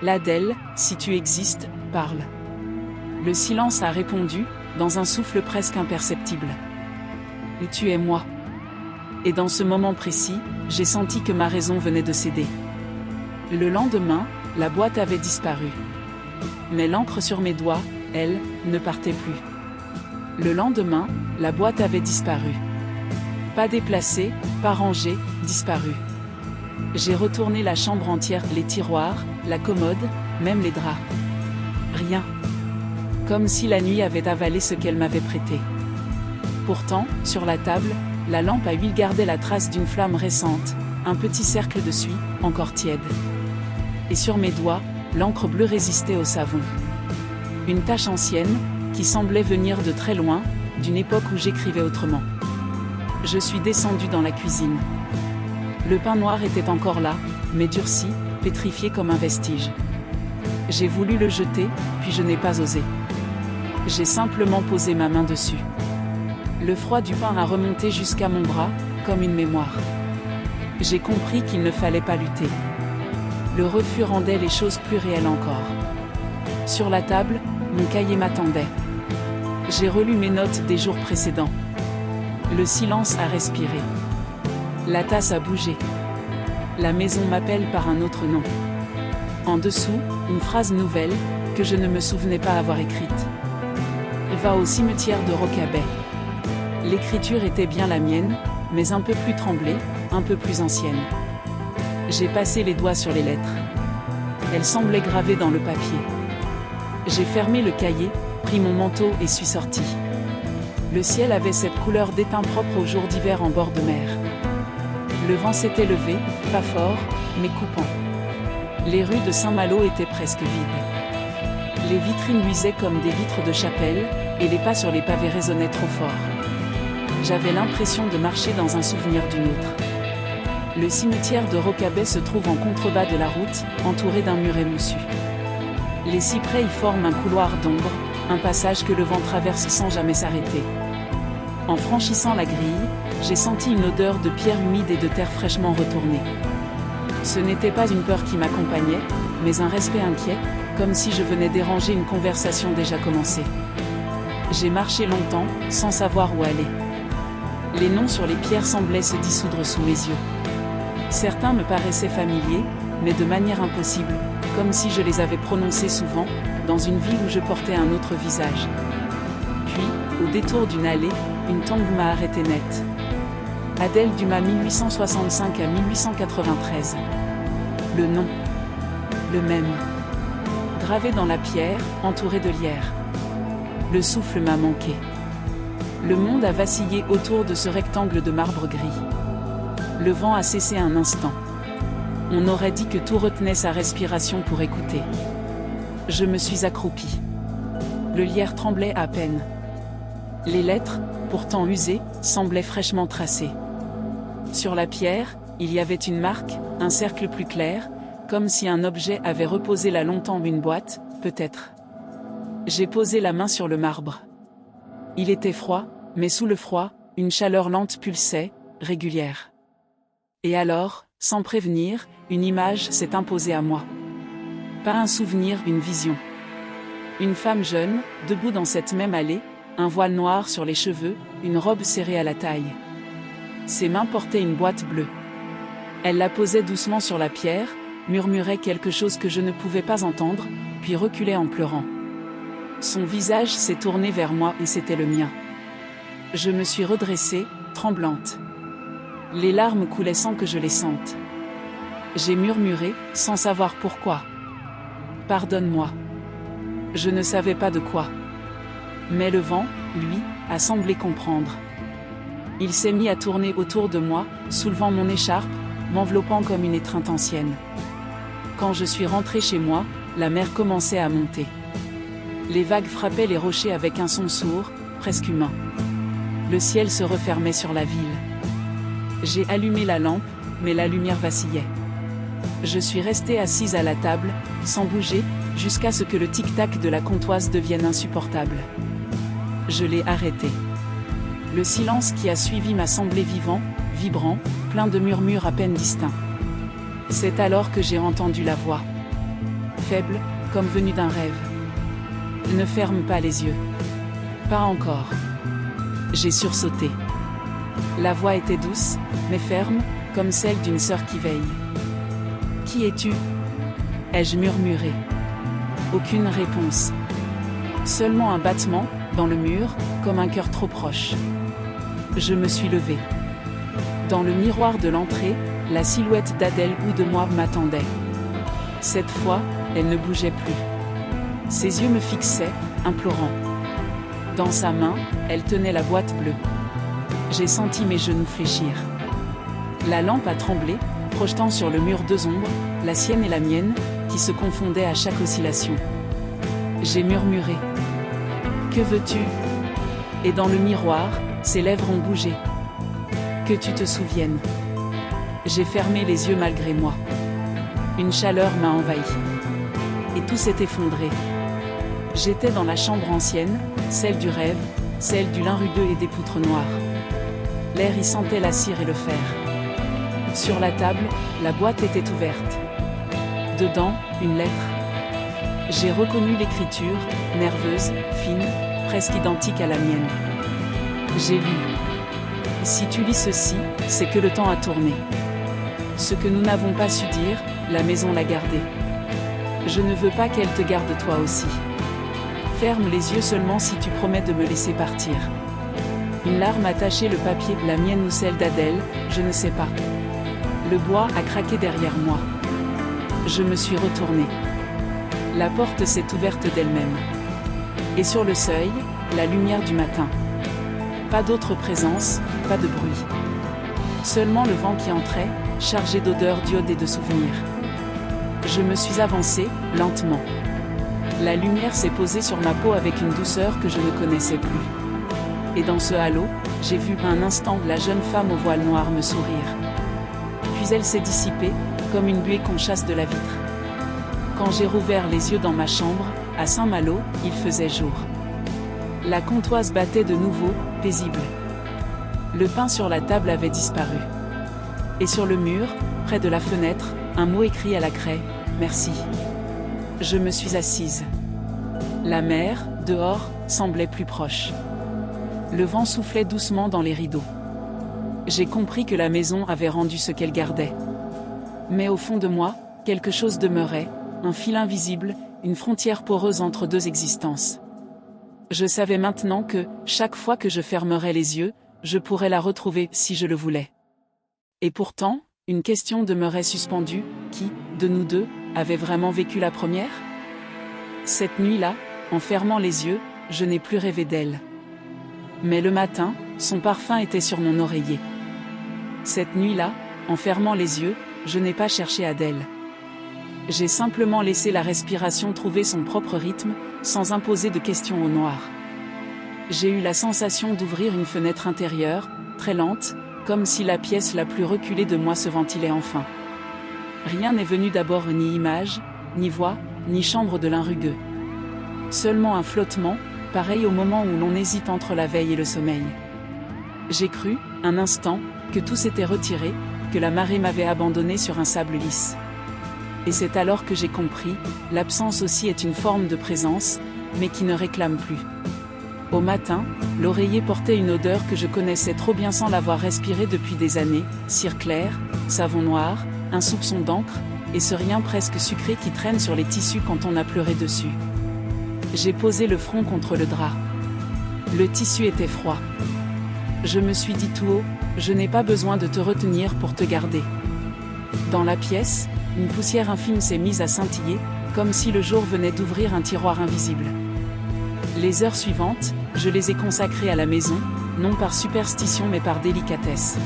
L'Adèle, si tu existes, parle. Le silence a répondu, dans un souffle presque imperceptible. Et tu es moi. Et dans ce moment précis, j'ai senti que ma raison venait de céder. Le lendemain, la boîte avait disparu. Mais l'encre sur mes doigts, elle, ne partait plus. Le lendemain, la boîte avait disparu. Pas déplacée, pas rangée, disparue. J'ai retourné la chambre entière, les tiroirs, la commode, même les draps. Rien. Comme si la nuit avait avalé ce qu'elle m'avait prêté. Pourtant, sur la table, la lampe à huile gardait la trace d'une flamme récente, un petit cercle de suie, encore tiède. Et sur mes doigts, l'encre bleue résistait au savon. Une tache ancienne, qui semblait venir de très loin, d'une époque où j'écrivais autrement. Je suis descendue dans la cuisine. Le pain noir était encore là, mais durci, pétrifié comme un vestige. J'ai voulu le jeter, puis je n'ai pas osé. J'ai simplement posé ma main dessus. Le froid du pain a remonté jusqu'à mon bras, comme une mémoire. J'ai compris qu'il ne fallait pas lutter. Le refus rendait les choses plus réelles encore. Sur la table, mon cahier m'attendait. J'ai relu mes notes des jours précédents. Le silence a respiré. La tasse a bougé. La maison m'appelle par un autre nom. En dessous, une phrase nouvelle, que je ne me souvenais pas avoir écrite. Va au cimetière de Rocabay. L'écriture était bien la mienne, mais un peu plus tremblée, un peu plus ancienne. J'ai passé les doigts sur les lettres. Elles semblaient gravées dans le papier. J'ai fermé le cahier, pris mon manteau et suis sorti. Le ciel avait cette couleur d'étain propre aux jours d'hiver en bord de mer. Le vent s'était levé, pas fort, mais coupant. Les rues de Saint-Malo étaient presque vides. Les vitrines luisaient comme des vitres de chapelle, et les pas sur les pavés résonnaient trop fort. J'avais l'impression de marcher dans un souvenir d'une autre. Le cimetière de Rocabay se trouve en contrebas de la route, entouré d'un muret moussu. Les cyprès y forment un couloir d'ombre, un passage que le vent traverse sans jamais s'arrêter. En franchissant la grille, j'ai senti une odeur de pierre humide et de terre fraîchement retournée. Ce n'était pas une peur qui m'accompagnait, mais un respect inquiet, comme si je venais déranger une conversation déjà commencée. J'ai marché longtemps, sans savoir où aller. Les noms sur les pierres semblaient se dissoudre sous mes yeux. Certains me paraissaient familiers, mais de manière impossible, comme si je les avais prononcés souvent, dans une ville où je portais un autre visage. Puis, au détour d'une allée, une tombe m'a arrêté net. Adèle Dumas 1865 à 1893. Le nom. Le même. Gravé dans la pierre, entouré de lierre. Le souffle m'a manqué. Le monde a vacillé autour de ce rectangle de marbre gris. Le vent a cessé un instant. On aurait dit que tout retenait sa respiration pour écouter. Je me suis accroupie. Le lierre tremblait à peine. Les lettres, pourtant usées, semblaient fraîchement tracées. Sur la pierre, il y avait une marque, un cercle plus clair, comme si un objet avait reposé là longtemps une boîte, peut-être. J'ai posé la main sur le marbre. Il était froid, mais sous le froid, une chaleur lente pulsait, régulière. Et alors, sans prévenir, une image s'est imposée à moi. Pas un souvenir, une vision. Une femme jeune, debout dans cette même allée, un voile noir sur les cheveux, une robe serrée à la taille. Ses mains portaient une boîte bleue. Elle la posait doucement sur la pierre, murmurait quelque chose que je ne pouvais pas entendre, puis reculait en pleurant. Son visage s'est tourné vers moi et c'était le mien. Je me suis redressée, tremblante. Les larmes coulaient sans que je les sente. J'ai murmuré, sans savoir pourquoi. « Pardonne-moi. » Je ne savais pas de quoi. Mais le vent, lui, a semblé comprendre. Il s'est mis à tourner autour de moi, soulevant mon écharpe, m'enveloppant comme une étreinte ancienne. Quand je suis rentrée chez moi, la mer commençait à monter. Les vagues frappaient les rochers avec un son sourd, presque humain. Le ciel se refermait sur la ville. J'ai allumé la lampe, mais la lumière vacillait. Je suis restée assise à la table, sans bouger, jusqu'à ce que le tic-tac de la comptoise devienne insupportable. Je l'ai arrêté. Le silence qui a suivi m'a semblé vivant, vibrant, plein de murmures à peine distincts. C'est alors que j'ai entendu la voix. Faible, comme venue d'un rêve. Ne ferme pas les yeux. Pas encore. J'ai sursauté. La voix était douce, mais ferme, comme celle d'une sœur qui veille. Qui es-tu ? Ai-je murmuré. Aucune réponse. Seulement un battement, dans le mur, comme un cœur trop proche. Je me suis levée. Dans le miroir de l'entrée, la silhouette d'Adèle ou de moi m'attendait. Cette fois, elle ne bougeait plus. Ses yeux me fixaient, implorants. Dans sa main, elle tenait la boîte bleue. J'ai senti mes genoux fléchir. La lampe a tremblé, projetant sur le mur deux ombres, la sienne et la mienne, qui se confondaient à chaque oscillation. J'ai murmuré. Que veux-tu ? Et dans le miroir, ses lèvres ont bougé. Que tu te souviennes. J'ai fermé les yeux malgré moi. Une chaleur m'a envahi. Et tout s'est effondré. J'étais dans la chambre ancienne, celle du rêve, celle du lin rugueux et des poutres noires. L'air y sentait la cire et le fer. Sur la table, la boîte était ouverte. Dedans, une lettre. J'ai reconnu l'écriture, nerveuse, fine, presque identique à la mienne. J'ai lu. Si tu lis ceci, c'est que le temps a tourné. Ce que nous n'avons pas su dire, la maison l'a gardé. Je ne veux pas qu'elle te garde toi aussi. Ferme les yeux seulement si tu promets de me laisser partir. Une larme a taché le papier, la mienne ou celle d'Adèle, je ne sais pas. Le bois a craqué derrière moi. Je me suis retournée. La porte s'est ouverte d'elle-même. Et sur le seuil, la lumière du matin. Pas d'autre présence, pas de bruit. Seulement le vent qui entrait, chargé d'odeurs d'iode et de souvenirs. Je me suis avancée, lentement. La lumière s'est posée sur ma peau avec une douceur que je ne connaissais plus. Et dans ce halo, j'ai vu un instant la jeune femme au voile noir me sourire. Puis elle s'est dissipée, comme une buée qu'on chasse de la vitre. Quand j'ai rouvert les yeux dans ma chambre, à Saint-Malo, il faisait jour. La comptoise battait de nouveau, paisible. Le pain sur la table avait disparu. Et sur le mur, près de la fenêtre, un mot écrit à la craie, « Merci ». Je me suis assise. La mer, dehors, semblait plus proche. Le vent soufflait doucement dans les rideaux. J'ai compris que la maison avait rendu ce qu'elle gardait. Mais au fond de moi, quelque chose demeurait, un fil invisible, une frontière poreuse entre deux existences. Je savais maintenant que, chaque fois que je fermerais les yeux, je pourrais la retrouver si je le voulais. Et pourtant, une question demeurait suspendue, qui, de nous deux, avait vraiment vécu la première ? Cette nuit-là, en fermant les yeux, je n'ai plus rêvé d'elle. Mais le matin, son parfum était sur mon oreiller. Cette nuit-là, en fermant les yeux, je n'ai pas cherché Adèle. J'ai simplement laissé la respiration trouver son propre rythme, sans imposer de questions au noir. J'ai eu la sensation d'ouvrir une fenêtre intérieure, très lente, comme si la pièce la plus reculée de moi se ventilait enfin. Rien n'est venu d'abord, ni image, ni voix, ni chambre de lin rugueux. Seulement un flottement, pareil au moment où l'on hésite entre la veille et le sommeil. J'ai cru, un instant, que tout s'était retiré, que la marée m'avait abandonné sur un sable lisse. Et c'est alors que j'ai compris, l'absence aussi est une forme de présence, mais qui ne réclame plus. Au matin, l'oreiller portait une odeur que je connaissais trop bien sans l'avoir respirée depuis des années, cire claire, savon noir, un soupçon d'encre, et ce rien presque sucré qui traîne sur les tissus quand on a pleuré dessus. J'ai posé le front contre le drap. Le tissu était froid. Je me suis dit tout haut, je n'ai pas besoin de te retenir pour te garder. Dans la pièce, une poussière infime s'est mise à scintiller, comme si le jour venait d'ouvrir un tiroir invisible. Les heures suivantes, je les ai consacrées à la maison, non par superstition mais par délicatesse.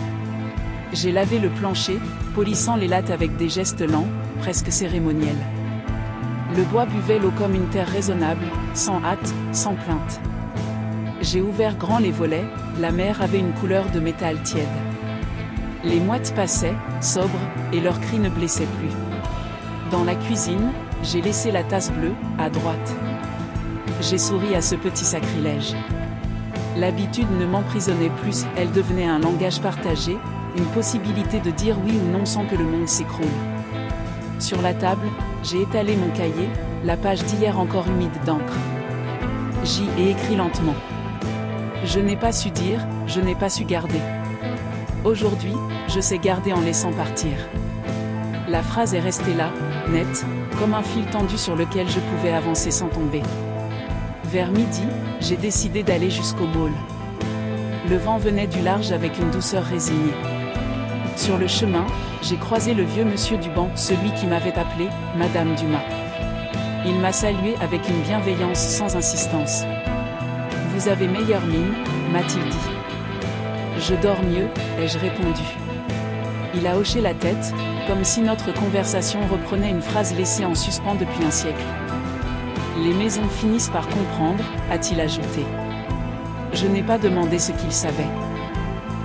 J'ai lavé le plancher, polissant les lattes avec des gestes lents, presque cérémoniels. Le bois buvait l'eau comme une terre raisonnable, sans hâte, sans plainte. J'ai ouvert grand les volets, la mer avait une couleur de métal tiède. Les mouettes passaient, sobres, et leurs cris ne blessaient plus. Dans la cuisine, j'ai laissé la tasse bleue, à droite. J'ai souri à ce petit sacrilège. L'habitude ne m'emprisonnait plus, elle devenait un langage partagé, une possibilité de dire oui ou non sans que le monde s'écroule. Sur la table, j'ai étalé mon cahier, la page d'hier encore humide d'encre. J'y ai écrit lentement. Je n'ai pas su dire, je n'ai pas su garder. Aujourd'hui, je sais garder en laissant partir. La phrase est restée là, nette, comme un fil tendu sur lequel je pouvais avancer sans tomber. Vers midi, j'ai décidé d'aller jusqu'au môle. Le vent venait du large avec une douceur résignée. Sur le chemin, j'ai croisé le vieux monsieur du banc, celui qui m'avait appelé Madame Dumas. Il m'a salué avec une bienveillance sans insistance. « Vous avez meilleure mine », m'a-t-il dit. « Je dors mieux », ai-je répondu. Il a hoché la tête, comme si notre conversation reprenait une phrase laissée en suspens depuis un siècle. « Les maisons finissent par comprendre », a-t-il ajouté. Je n'ai pas demandé ce qu'il savait.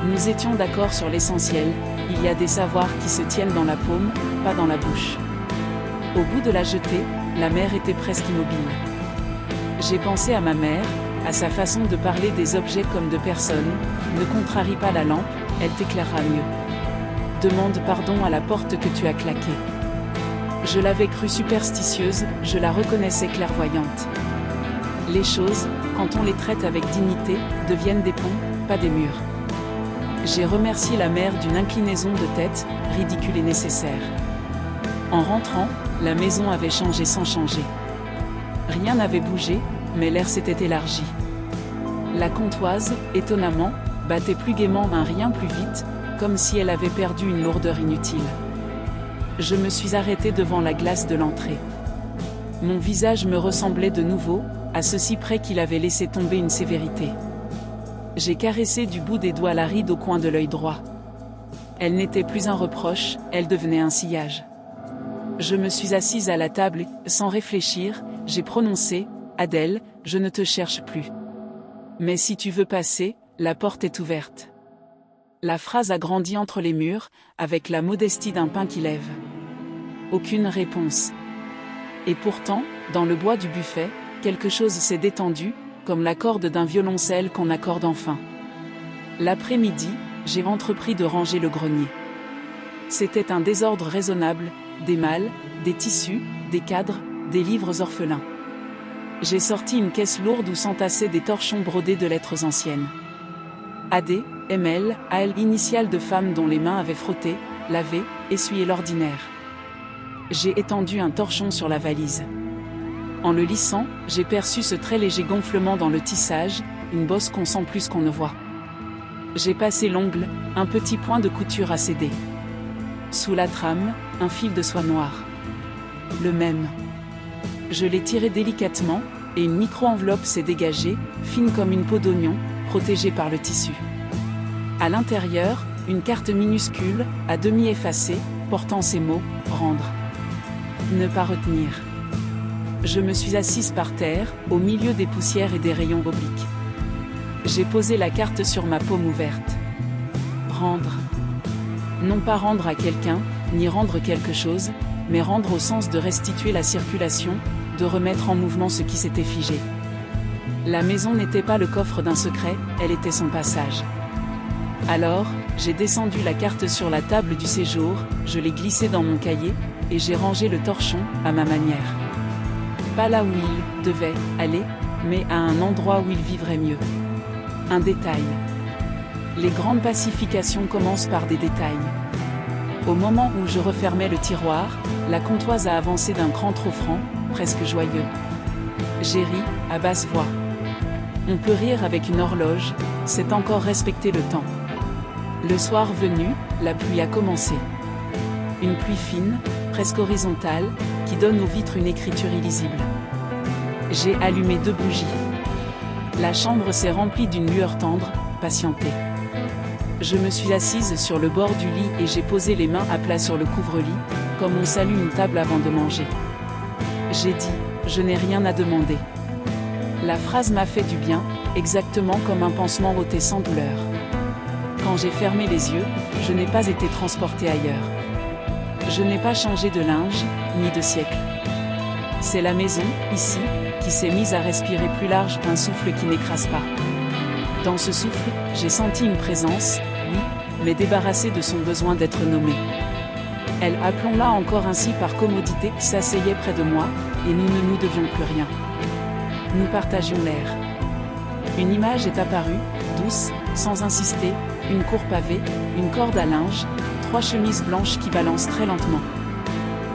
Nous étions d'accord sur l'essentiel, il y a des savoirs qui se tiennent dans la paume, pas dans la bouche. Au bout de la jetée, la mer était presque immobile. J'ai pensé à ma mère, à sa façon de parler des objets comme de personnes. Ne contrarie pas la lampe, elle t'éclairera mieux. Demande pardon à la porte que tu as claquée. Je l'avais crue superstitieuse, je la reconnaissais clairvoyante. Les choses, quand on les traite avec dignité, deviennent des ponts, pas des murs. J'ai remercié la mère d'une inclinaison de tête, ridicule et nécessaire. En rentrant, la maison avait changé sans changer. Rien n'avait bougé, mais l'air s'était élargi. La comptoise, étonnamment, battait plus gaiement un rien plus vite, comme si elle avait perdu une lourdeur inutile. Je me suis arrêté devant la glace de l'entrée. Mon visage me ressemblait de nouveau, à ceci près qu'il avait laissé tomber une sévérité. J'ai caressé du bout des doigts la ride au coin de l'œil droit. Elle n'était plus un reproche, elle devenait un sillage. Je me suis assise à la table et, sans réfléchir, j'ai prononcé « Adèle, je ne te cherche plus. Mais si tu veux passer, la porte est ouverte. » La phrase a grandi entre les murs, avec la modestie d'un pain qui lève. Aucune réponse. Et pourtant, dans le bois du buffet, quelque chose s'est détendu, comme la corde d'un violoncelle qu'on accorde enfin. L'après-midi, j'ai entrepris de ranger le grenier. C'était un désordre raisonnable, des malles, des tissus, des cadres, des livres orphelins. J'ai sorti une caisse lourde où s'entassaient des torchons brodés de lettres anciennes. AD, ML, AL, initiales de femmes dont les mains avaient frotté, lavé, essuyé l'ordinaire. J'ai étendu un torchon sur la valise. En le lissant, j'ai perçu ce très léger gonflement dans le tissage, une bosse qu'on sent plus qu'on ne voit. J'ai passé l'ongle, un petit point de couture a cédé. Sous la trame, un fil de soie noire. Le même. Je l'ai tiré délicatement, et une micro-enveloppe s'est dégagée, fine comme une peau d'oignon, protégée par le tissu. À l'intérieur, une carte minuscule, à demi effacée, portant ces mots « Rendre ». Ne pas retenir. Je me suis assise par terre, au milieu des poussières et des rayons obliques. J'ai posé la carte sur ma paume ouverte. Rendre. Non pas rendre à quelqu'un, ni rendre quelque chose, mais rendre au sens de restituer la circulation, de remettre en mouvement ce qui s'était figé. La maison n'était pas le coffre d'un secret, elle était son passage. Alors, j'ai descendu la carte sur la table du séjour, je l'ai glissée dans mon cahier, et j'ai rangé le torchon, à ma manière. Pas là où il devait aller, mais à un endroit où il vivrait mieux. Un détail. Les grandes pacifications commencent par des détails. Au moment où je refermais le tiroir, la comptoise a avancé d'un cran trop franc, presque joyeux. J'ai ri, à basse voix. On peut rire avec une horloge, c'est encore respecter le temps. Le soir venu, la pluie a commencé. Une pluie fine, presque horizontale, qui donne aux vitres une écriture illisible. J'ai allumé 2 bougies. La chambre s'est remplie d'une lueur tendre, patientée. Je me suis assise sur le bord du lit et j'ai posé les mains à plat sur le couvre-lit, comme on salue une table avant de manger. J'ai dit, je n'ai rien à demander. La phrase m'a fait du bien, exactement comme un pansement ôté sans douleur. Quand j'ai fermé les yeux, je n'ai pas été transportée ailleurs. Je n'ai pas changé de linge, ni de siècles. C'est la maison, ici, qui s'est mise à respirer plus large, un souffle qui n'écrase pas. Dans ce souffle, j'ai senti une présence, oui, mais débarrassée de son besoin d'être nommée. Elle, appelons-la encore ainsi par commodité, s'asseyait près de moi, et nous ne nous devions plus rien. Nous partagions l'air. Une image est apparue, douce, sans insister, une cour pavée, une corde à linge, 3 chemises blanches qui balancent très lentement.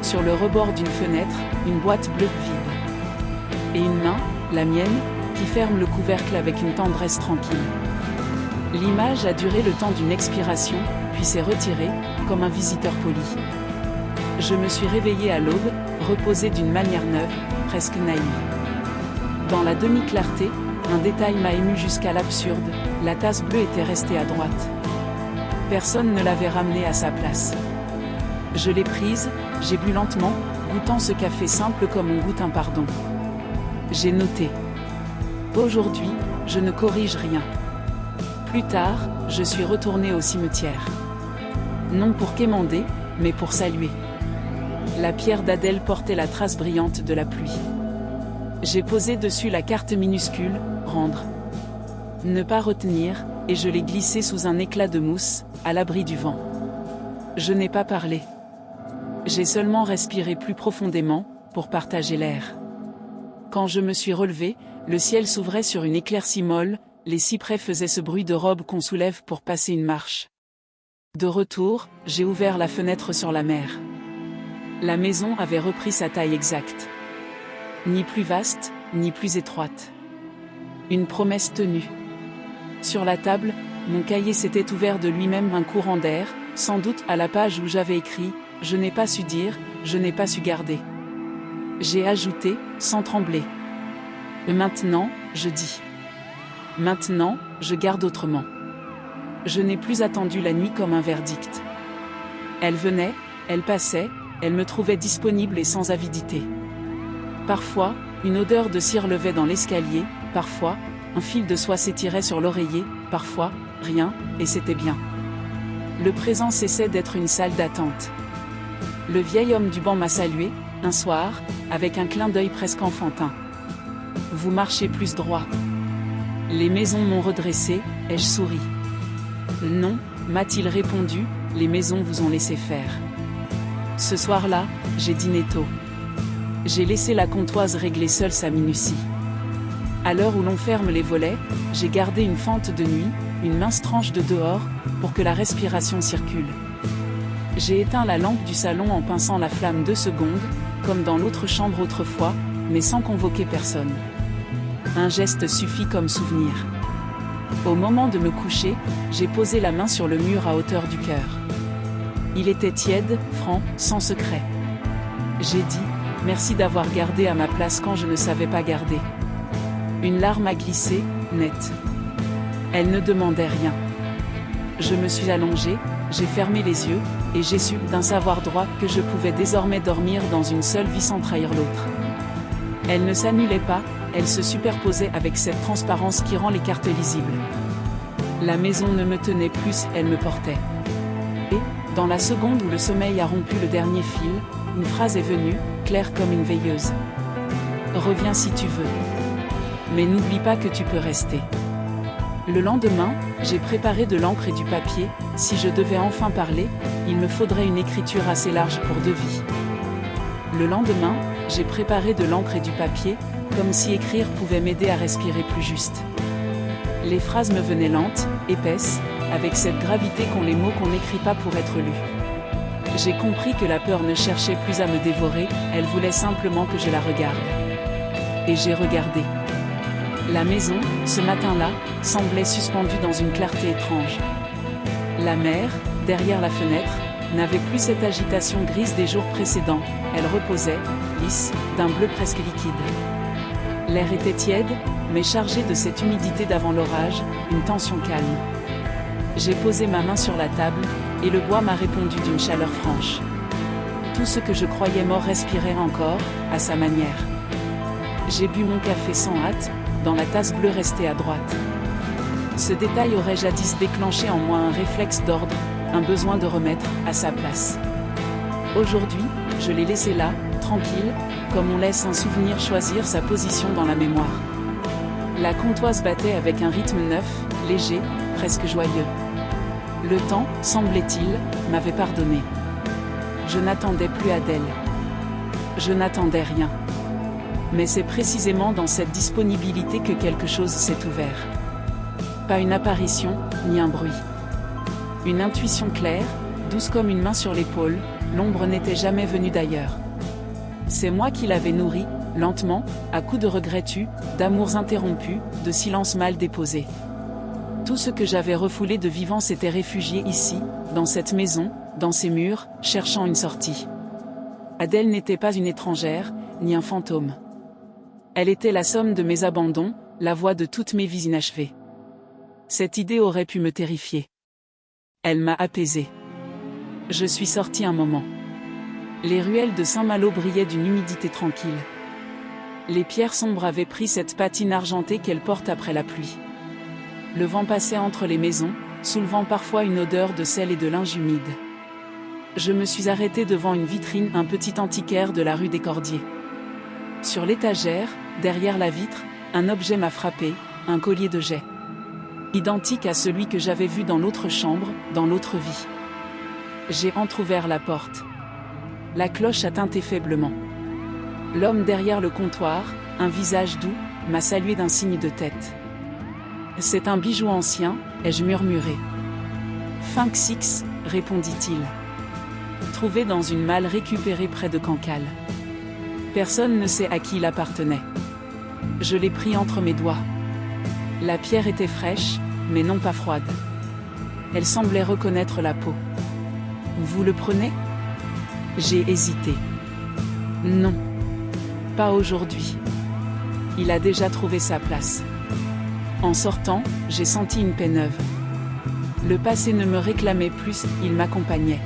Sur le rebord d'une fenêtre, une boîte bleue vide. Et une main, la mienne, qui ferme le couvercle avec une tendresse tranquille. L'image a duré le temps d'une expiration, puis s'est retirée, comme un visiteur poli. Je me suis réveillée à l'aube, reposée d'une manière neuve, presque naïve. Dans la demi-clarté, un détail m'a ému jusqu'à l'absurde, la tasse bleue était restée à droite. Personne ne l'avait ramenée à sa place. Je l'ai prise, j'ai bu lentement, goûtant ce café simple comme on goûte un pardon. J'ai noté. Aujourd'hui, je ne corrige rien. Plus tard, je suis retournée au cimetière. Non pour quémander, mais pour saluer. La pierre d'Adèle portait la trace brillante de la pluie. J'ai posé dessus la carte minuscule, rendre. Ne pas retenir, et je l'ai glissée sous un éclat de mousse, à l'abri du vent. Je n'ai pas parlé. J'ai seulement respiré plus profondément, pour partager l'air. Quand je me suis relevée, le ciel s'ouvrait sur une éclaircie molle, les cyprès faisaient ce bruit de robe qu'on soulève pour passer une marche. De retour, j'ai ouvert la fenêtre sur la mer. La maison avait repris sa taille exacte. Ni plus vaste, ni plus étroite. Une promesse tenue. Sur la table, mon cahier s'était ouvert de lui-même un courant d'air, sans doute à la page où j'avais écrit « Je n'ai pas su dire, je n'ai pas su garder ». J'ai ajouté, sans trembler. Maintenant, je dis. Maintenant, je garde autrement. Je n'ai plus attendu la nuit comme un verdict. Elle venait, elle passait, elle me trouvait disponible et sans avidité. Parfois, une odeur de cire levait dans l'escalier, parfois, un fil de soie s'étirait sur l'oreiller, parfois, rien, et c'était bien. Le présent cessait d'être une salle d'attente. Le vieil homme du banc m'a salué, un soir, avec un clin d'œil presque enfantin. Vous marchez plus droit. Les maisons m'ont redressé, ai-je souri. Non, m'a-t-il répondu, les maisons vous ont laissé faire. Ce soir-là, j'ai dîné tôt. J'ai laissé la comptoise régler seule sa minutie. À l'heure où l'on ferme les volets, j'ai gardé une fente de nuit, une mince tranche de dehors, pour que la respiration circule. J'ai éteint la lampe du salon en pinçant la flamme 2 secondes, comme dans l'autre chambre autrefois, mais sans convoquer personne. Un geste suffit comme souvenir. Au moment de me coucher, j'ai posé la main sur le mur à hauteur du cœur. Il était tiède, franc, sans secret. J'ai dit, merci d'avoir gardé à ma place quand je ne savais pas garder. Une larme a glissé, nette. Elle ne demandait rien. Je me suis allongée, j'ai fermé les yeux, et j'ai su, d'un savoir droit, que je pouvais désormais dormir dans une seule vie sans trahir l'autre. Elle ne s'annulait pas, elle se superposait avec cette transparence qui rend les cartes lisibles. La maison ne me tenait plus, elle me portait. Et, dans la seconde où le sommeil a rompu le dernier fil, une phrase est venue, claire comme une veilleuse. Reviens si tu veux. Mais n'oublie pas que tu peux rester. Le lendemain, j'ai préparé de l'encre et du papier. Si je devais enfin parler, il me faudrait une écriture assez large pour 2 vies. Le lendemain, j'ai préparé de l'encre et du papier, comme si écrire pouvait m'aider à respirer plus juste. Les phrases me venaient lentes, épaisses, avec cette gravité qu'ont les mots qu'on n'écrit pas pour être lus. J'ai compris que la peur ne cherchait plus à me dévorer, elle voulait simplement que je la regarde. Et j'ai regardé. La maison, ce matin-là, semblait suspendue dans une clarté étrange. La mer, derrière la fenêtre, n'avait plus cette agitation grise des jours précédents, elle reposait, lisse, d'un bleu presque liquide. L'air était tiède, mais chargé de cette humidité d'avant l'orage, une tension calme. J'ai posé ma main sur la table, et le bois m'a répondu d'une chaleur franche. Tout ce que je croyais mort respirait encore, à sa manière. J'ai bu mon café sans hâte, dans la tasse bleue restée à droite. Ce détail aurait jadis déclenché en moi un réflexe d'ordre, un besoin de remettre à sa place. Aujourd'hui, je l'ai laissé là, tranquille, comme on laisse un souvenir choisir sa position dans la mémoire. La comptoise battait avec un rythme neuf, léger, presque joyeux. Le temps, semblait-il, m'avait pardonné. Je n'attendais plus Adèle. Je n'attendais rien. Mais c'est précisément dans cette disponibilité que quelque chose s'est ouvert. Pas une apparition, ni un bruit. Une intuition claire, douce comme une main sur l'épaule, l'ombre n'était jamais venue d'ailleurs. C'est moi qui l'avais nourrie, lentement, à coups de regrets tus, d'amours interrompus, de silences mal déposés. Tout ce que j'avais refoulé de vivant s'était réfugié ici, dans cette maison, dans ces murs, cherchant une sortie. Adèle n'était pas une étrangère, ni un fantôme. Elle était la somme de mes abandons, la voix de toutes mes vies inachevées. Cette idée aurait pu me terrifier. Elle m'a apaisée. Je suis sortie un moment. Les ruelles de Saint-Malo brillaient d'une humidité tranquille. Les pierres sombres avaient pris cette patine argentée qu'elles portent après la pluie. Le vent passait entre les maisons, soulevant parfois une odeur de sel et de linge humide. Je me suis arrêtée devant une vitrine, un petit antiquaire de la rue des Cordiers. Sur l'étagère, derrière la vitre, un objet m'a frappé, un collier de jais. Identique à celui que j'avais vu dans l'autre chambre, dans l'autre vie. J'ai entrouvert la porte. La cloche a tinté faiblement. L'homme derrière le comptoir, un visage doux, m'a salué d'un signe de tête. C'est un bijou ancien, ai-je murmuré. Finq six, répondit-il. Trouvé dans une malle récupérée près de Cancale. Personne ne sait à qui il appartenait. Je l'ai pris entre mes doigts. La pierre était fraîche, mais non pas froide. Elle semblait reconnaître la peau. Vous le prenez ? J'ai hésité. Non. Pas aujourd'hui. Il a déjà trouvé sa place. En sortant, j'ai senti une paix neuve. Le passé ne me réclamait plus, il m'accompagnait.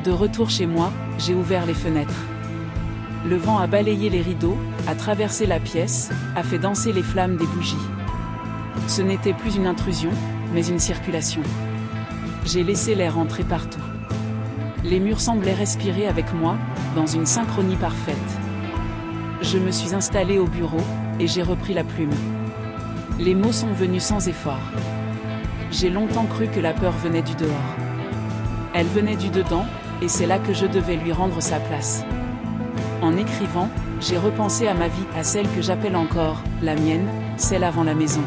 De retour chez moi, j'ai ouvert les fenêtres. Le vent a balayé les rideaux, a traversé la pièce, a fait danser les flammes des bougies. Ce n'était plus une intrusion, mais une circulation. J'ai laissé l'air entrer partout. Les murs semblaient respirer avec moi, dans une synchronie parfaite. Je me suis installée au bureau, et j'ai repris la plume. Les mots sont venus sans effort. J'ai longtemps cru que la peur venait du dehors. Elle venait du dedans, et c'est là que je devais lui rendre sa place. En écrivant, j'ai repensé à ma vie, à celle que j'appelle encore la mienne, celle avant la maison.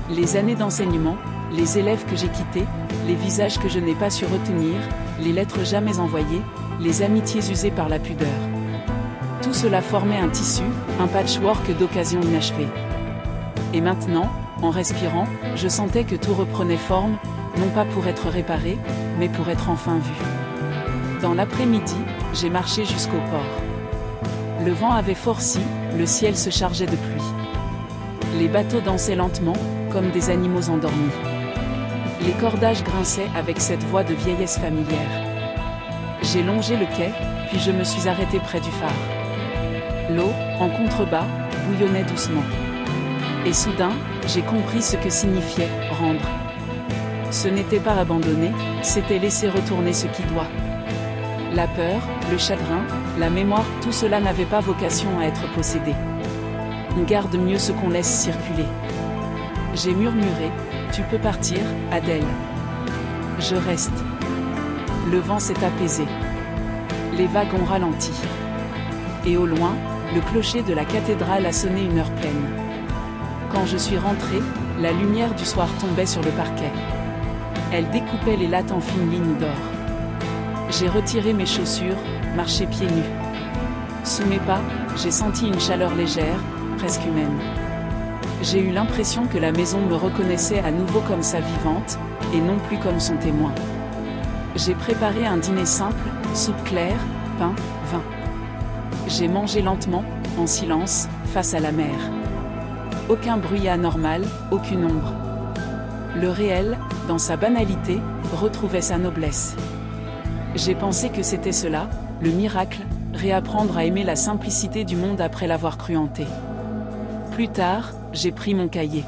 Les années d'enseignement, les élèves que j'ai quittés, les visages que je n'ai pas su retenir, les lettres jamais envoyées, les amitiés usées par la pudeur. Tout cela formait un tissu, un patchwork d'occasions inachevées. Et maintenant, en respirant, je sentais que tout reprenait forme, non pas pour être réparé, mais pour être enfin vu. Dans l'après-midi, j'ai marché jusqu'au port. Le vent avait forci, le ciel se chargeait de pluie. Les bateaux dansaient lentement, comme des animaux endormis. Les cordages grinçaient avec cette voix de vieillesse familière. J'ai longé le quai, puis je me suis arrêté près du phare. L'eau, en contrebas, bouillonnait doucement. Et soudain, j'ai compris ce que signifiait « rendre ». Ce n'était pas abandonner, c'était laisser retourner ce qui doit. La peur, le chagrin, la mémoire, tout cela n'avait pas vocation à être possédé. On garde mieux ce qu'on laisse circuler. J'ai murmuré, « Tu peux partir, Adèle. » Je reste. Le vent s'est apaisé. Les vagues ont ralenti. Et au loin, le clocher de la cathédrale a sonné une heure pleine. Quand je suis rentrée, la lumière du soir tombait sur le parquet. Elle découpait les lattes en fines lignes d'or. J'ai retiré mes chaussures, marché pieds nus. Sous mes pas, j'ai senti une chaleur légère, presque humaine. J'ai eu l'impression que la maison me reconnaissait à nouveau comme sa vivante, et non plus comme son témoin. J'ai préparé un dîner simple, soupe claire, pain, vin. J'ai mangé lentement, en silence, face à la mer. Aucun bruit anormal, aucune ombre. Le réel, dans sa banalité, retrouvait sa noblesse. J'ai pensé que c'était cela, le miracle, réapprendre à aimer la simplicité du monde après l'avoir cru hanté. Plus tard, j'ai pris mon cahier.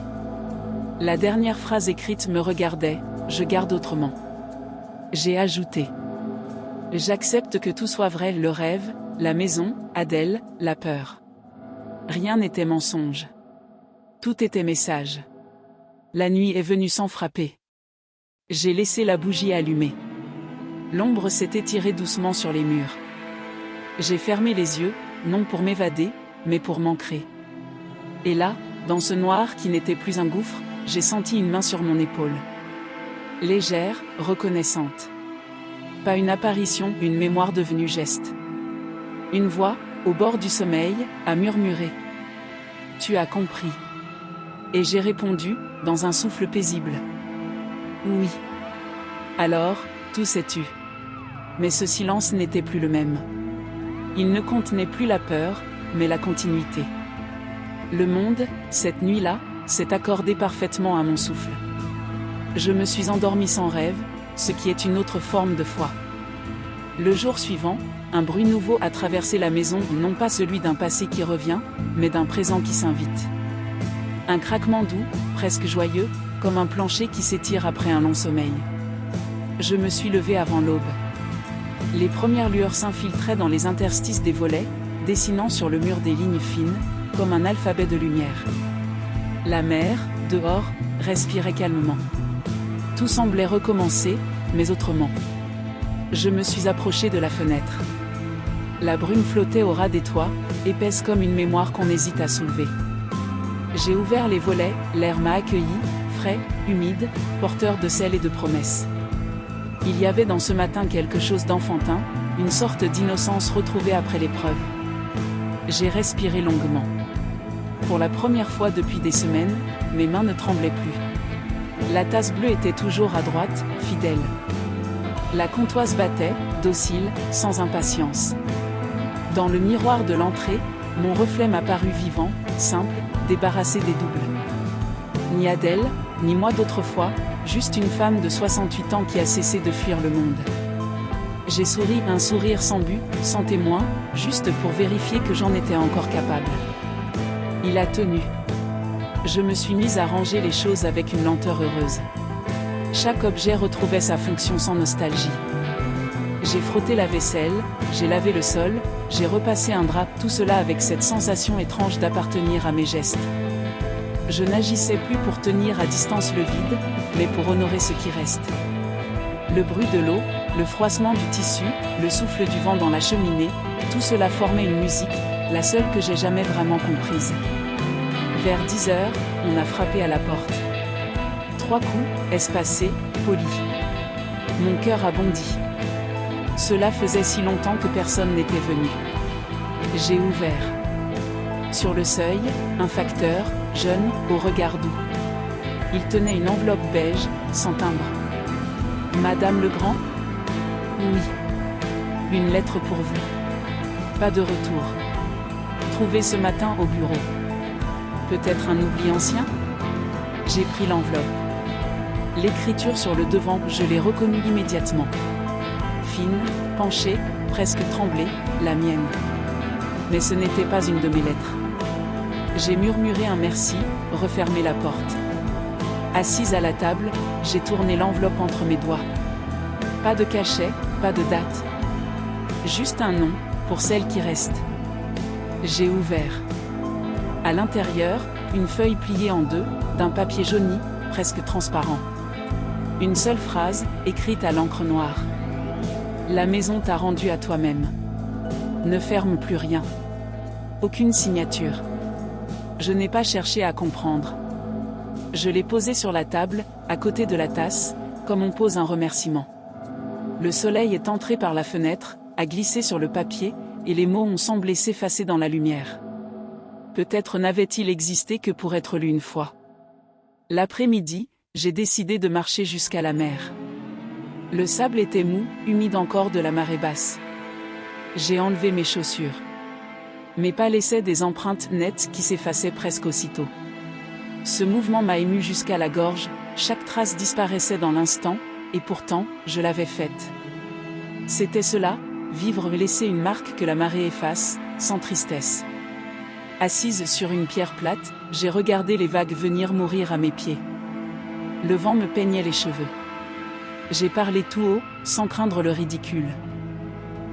La dernière phrase écrite me regardait, je garde autrement. J'ai ajouté. J'accepte que tout soit vrai, le rêve, La maison, Adèle, la peur. Rien n'était mensonge. Tout était message. La nuit est venue sans frapper. J'ai laissé la bougie allumée. L'ombre s'est étirée doucement sur les murs. J'ai fermé les yeux, non pour m'évader, mais pour m'ancrer. Et là, dans ce noir qui n'était plus un gouffre, j'ai senti une main sur mon épaule. Légère, reconnaissante. Pas une apparition, une mémoire devenue geste. Une voix, au bord du sommeil, a murmuré. « Tu as compris. » Et j'ai répondu, dans un souffle paisible. « Oui. » Alors, tout s'est tu. Mais ce silence n'était plus le même. Il ne contenait plus la peur, mais la continuité. Le monde, cette nuit-là, s'est accordé parfaitement à mon souffle. Je me suis endormi sans rêve, ce qui est une autre forme de foi. Le jour suivant, un bruit nouveau a traversé la maison, non pas celui d'un passé qui revient, mais d'un présent qui s'invite. Un craquement doux, presque joyeux, comme un plancher qui s'étire après un long sommeil. Je me suis levé avant l'aube. Les premières lueurs s'infiltraient dans les interstices des volets, dessinant sur le mur des lignes fines, comme un alphabet de lumière. La mer, dehors, respirait calmement. Tout semblait recommencer, mais autrement. Je me suis approché de la fenêtre. La brume flottait au ras des toits, épaisse comme une mémoire qu'on hésite à soulever. J'ai ouvert les volets, l'air m'a accueilli, frais, humide, porteur de sel et de promesses. Il y avait dans ce matin quelque chose d'enfantin, une sorte d'innocence retrouvée après l'épreuve. J'ai respiré longuement. Pour la première fois depuis des semaines, mes mains ne tremblaient plus. La tasse bleue était toujours à droite, fidèle. La comptoise battait, docile, sans impatience. Dans le miroir de l'entrée, mon reflet m'a paru vivant, simple, débarrassé des doubles. Ni Adèle, ni moi d'autrefois, juste une femme de 68 ans qui a cessé de fuir le monde. J'ai souri, un sourire sans but, sans témoin, juste pour vérifier que j'en étais encore capable. Il a tenu. Je me suis mise à ranger les choses avec une lenteur heureuse. Chaque objet retrouvait sa fonction sans nostalgie. J'ai frotté la vaisselle, j'ai lavé le sol, j'ai repassé un drap, tout cela avec cette sensation étrange d'appartenir à mes gestes. Je n'agissais plus pour tenir à distance le vide, mais pour honorer ce qui reste. Le bruit de l'eau, le froissement du tissu, le souffle du vent dans la cheminée, tout cela formait une musique, la seule que j'ai jamais vraiment comprise. Vers 10 heures, on a frappé à la porte. 3 coups, espacés, polis. Mon cœur a bondi. Cela faisait si longtemps que personne n'était venu. J'ai ouvert. Sur le seuil, un facteur, jeune, au regard doux. Il tenait une enveloppe beige, sans timbre. Madame Legrand ? Oui. Une lettre pour vous. Pas de retour. Trouvé ce matin au bureau. Peut-être un oubli ancien ? J'ai pris l'enveloppe. L'écriture sur le devant, je l'ai reconnue immédiatement. Fine, penchée, presque tremblée, la mienne. Mais ce n'était pas une de mes lettres. J'ai murmuré un merci, refermé la porte. Assise à la table, j'ai tourné l'enveloppe entre mes doigts. Pas de cachet, pas de date. Juste un nom, pour celle qui reste. J'ai ouvert. À l'intérieur, une feuille pliée en deux, d'un papier jauni, presque transparent. Une seule phrase, écrite à l'encre noire. La maison t'a rendu à toi-même. Ne ferme plus rien. Aucune signature. Je n'ai pas cherché à comprendre. Je l'ai posée sur la table, à côté de la tasse, comme on pose un remerciement. Le soleil est entré par la fenêtre, a glissé sur le papier, et les mots ont semblé s'effacer dans la lumière. Peut-être n'avait-il existé que pour être lu une fois. L'après-midi, j'ai décidé de marcher jusqu'à la mer. Le sable était mou, humide encore de la marée basse. J'ai enlevé mes chaussures. Mes pas laissaient des empreintes nettes qui s'effaçaient presque aussitôt. Ce mouvement m'a ému jusqu'à la gorge, chaque trace disparaissait dans l'instant, et pourtant, je l'avais faite. C'était cela, vivre laisser une marque que la marée efface, sans tristesse. Assise sur une pierre plate, j'ai regardé les vagues venir mourir à mes pieds. Le vent me peignait les cheveux. J'ai parlé tout haut, sans craindre le ridicule.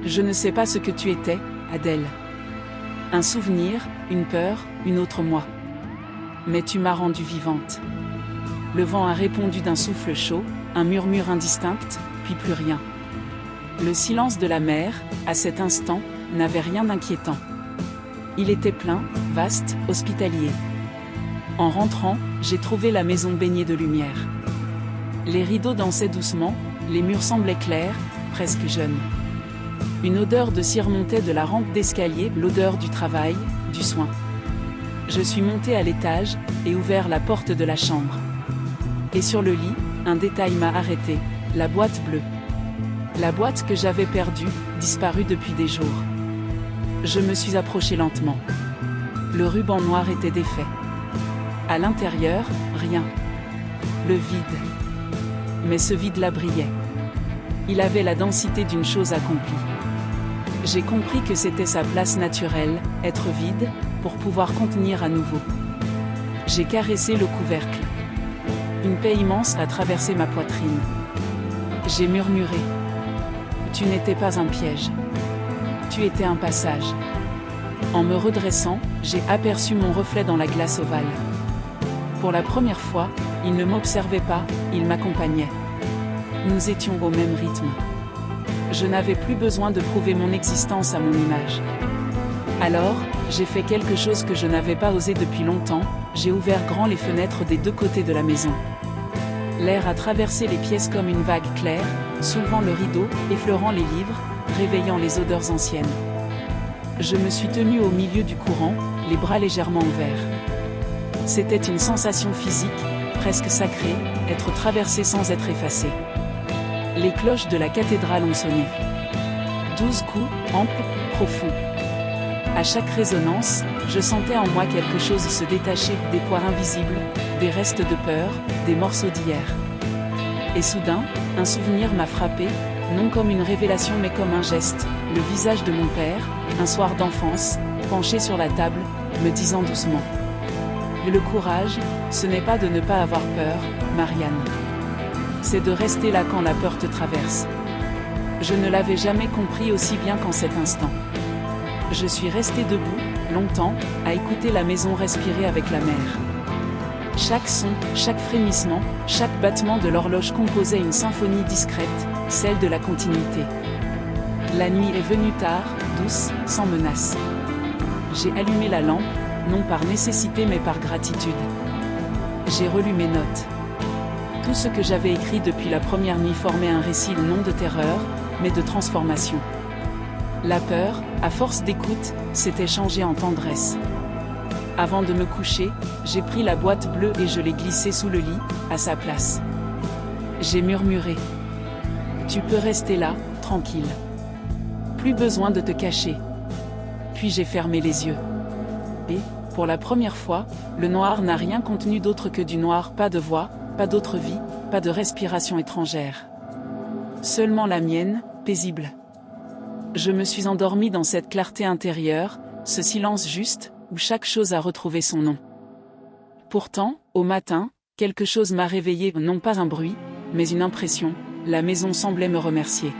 Je ne sais pas ce que tu étais, Adèle. Un souvenir, une peur, une autre moi. Mais tu m'as rendue vivante. Le vent a répondu d'un souffle chaud, un murmure indistinct, puis plus rien. Le silence de la mer, à cet instant, n'avait rien d'inquiétant. Il était plein, vaste, hospitalier. En rentrant, j'ai trouvé la maison baignée de lumière. Les rideaux dansaient doucement, les murs semblaient clairs, presque jeunes. Une odeur de cire montait de la rampe d'escalier, l'odeur du travail, du soin. Je suis montée à l'étage, et ouvert la porte de la chambre. Et sur le lit, un détail m'a arrêté, la boîte bleue. La boîte que j'avais perdue, disparue depuis des jours. Je me suis approchée lentement. Le ruban noir était défait. À l'intérieur, rien. Le vide. Mais ce vide-là brillait. Il avait la densité d'une chose accomplie. J'ai compris que c'était sa place naturelle, être vide, pour pouvoir contenir à nouveau. J'ai caressé le couvercle. Une paix immense a traversé ma poitrine. J'ai murmuré. Tu n'étais pas un piège. Tu étais un passage. En me redressant, j'ai aperçu mon reflet dans la glace ovale. Pour la première fois, il ne m'observait pas, il m'accompagnait. Nous étions au même rythme. Je n'avais plus besoin de prouver mon existence à mon image. Alors, j'ai fait quelque chose que je n'avais pas osé depuis longtemps, j'ai ouvert grand les fenêtres des deux côtés de la maison. L'air a traversé les pièces comme une vague claire, soulevant le rideau, effleurant les livres, réveillant les odeurs anciennes. Je me suis tenue au milieu du courant, les bras légèrement ouverts. C'était une sensation physique, presque sacrée, être traversée sans être effacée. Les cloches de la cathédrale ont sonné. 12 coups, amples, profonds. À chaque résonance, je sentais en moi quelque chose se détacher, des poires invisibles, des restes de peur, des morceaux d'hier. Et soudain, un souvenir m'a frappé, non comme une révélation mais comme un geste, le visage de mon père, un soir d'enfance, penché sur la table, me disant doucement. Le courage, ce n'est pas de ne pas avoir peur, Marianne. C'est de rester là quand la peur te traverse. Je ne l'avais jamais compris aussi bien qu'en cet instant. Je suis restée debout, longtemps, à écouter la maison respirer avec la mer. Chaque son, chaque frémissement, chaque battement de l'horloge composait une symphonie discrète, celle de la continuité. La nuit est venue tard, douce, sans menace. J'ai allumé la lampe, non par nécessité mais par gratitude. J'ai relu mes notes. Tout ce que j'avais écrit depuis la première nuit formait un récit non de terreur, mais de transformation. La peur, à force d'écoute, s'était changée en tendresse. Avant de me coucher, j'ai pris la boîte bleue et je l'ai glissée sous le lit, à sa place. J'ai murmuré. Tu peux rester là, tranquille. Plus besoin de te cacher. Puis j'ai fermé les yeux. Et, pour la première fois, le noir n'a rien contenu d'autre que du noir, pas de voix, pas d'autre vie, pas de respiration étrangère. Seulement la mienne, paisible. Je me suis endormie dans cette clarté intérieure, ce silence juste, où chaque chose a retrouvé son nom. Pourtant, au matin, quelque chose m'a réveillée, non pas un bruit, mais une impression, la maison semblait me remercier.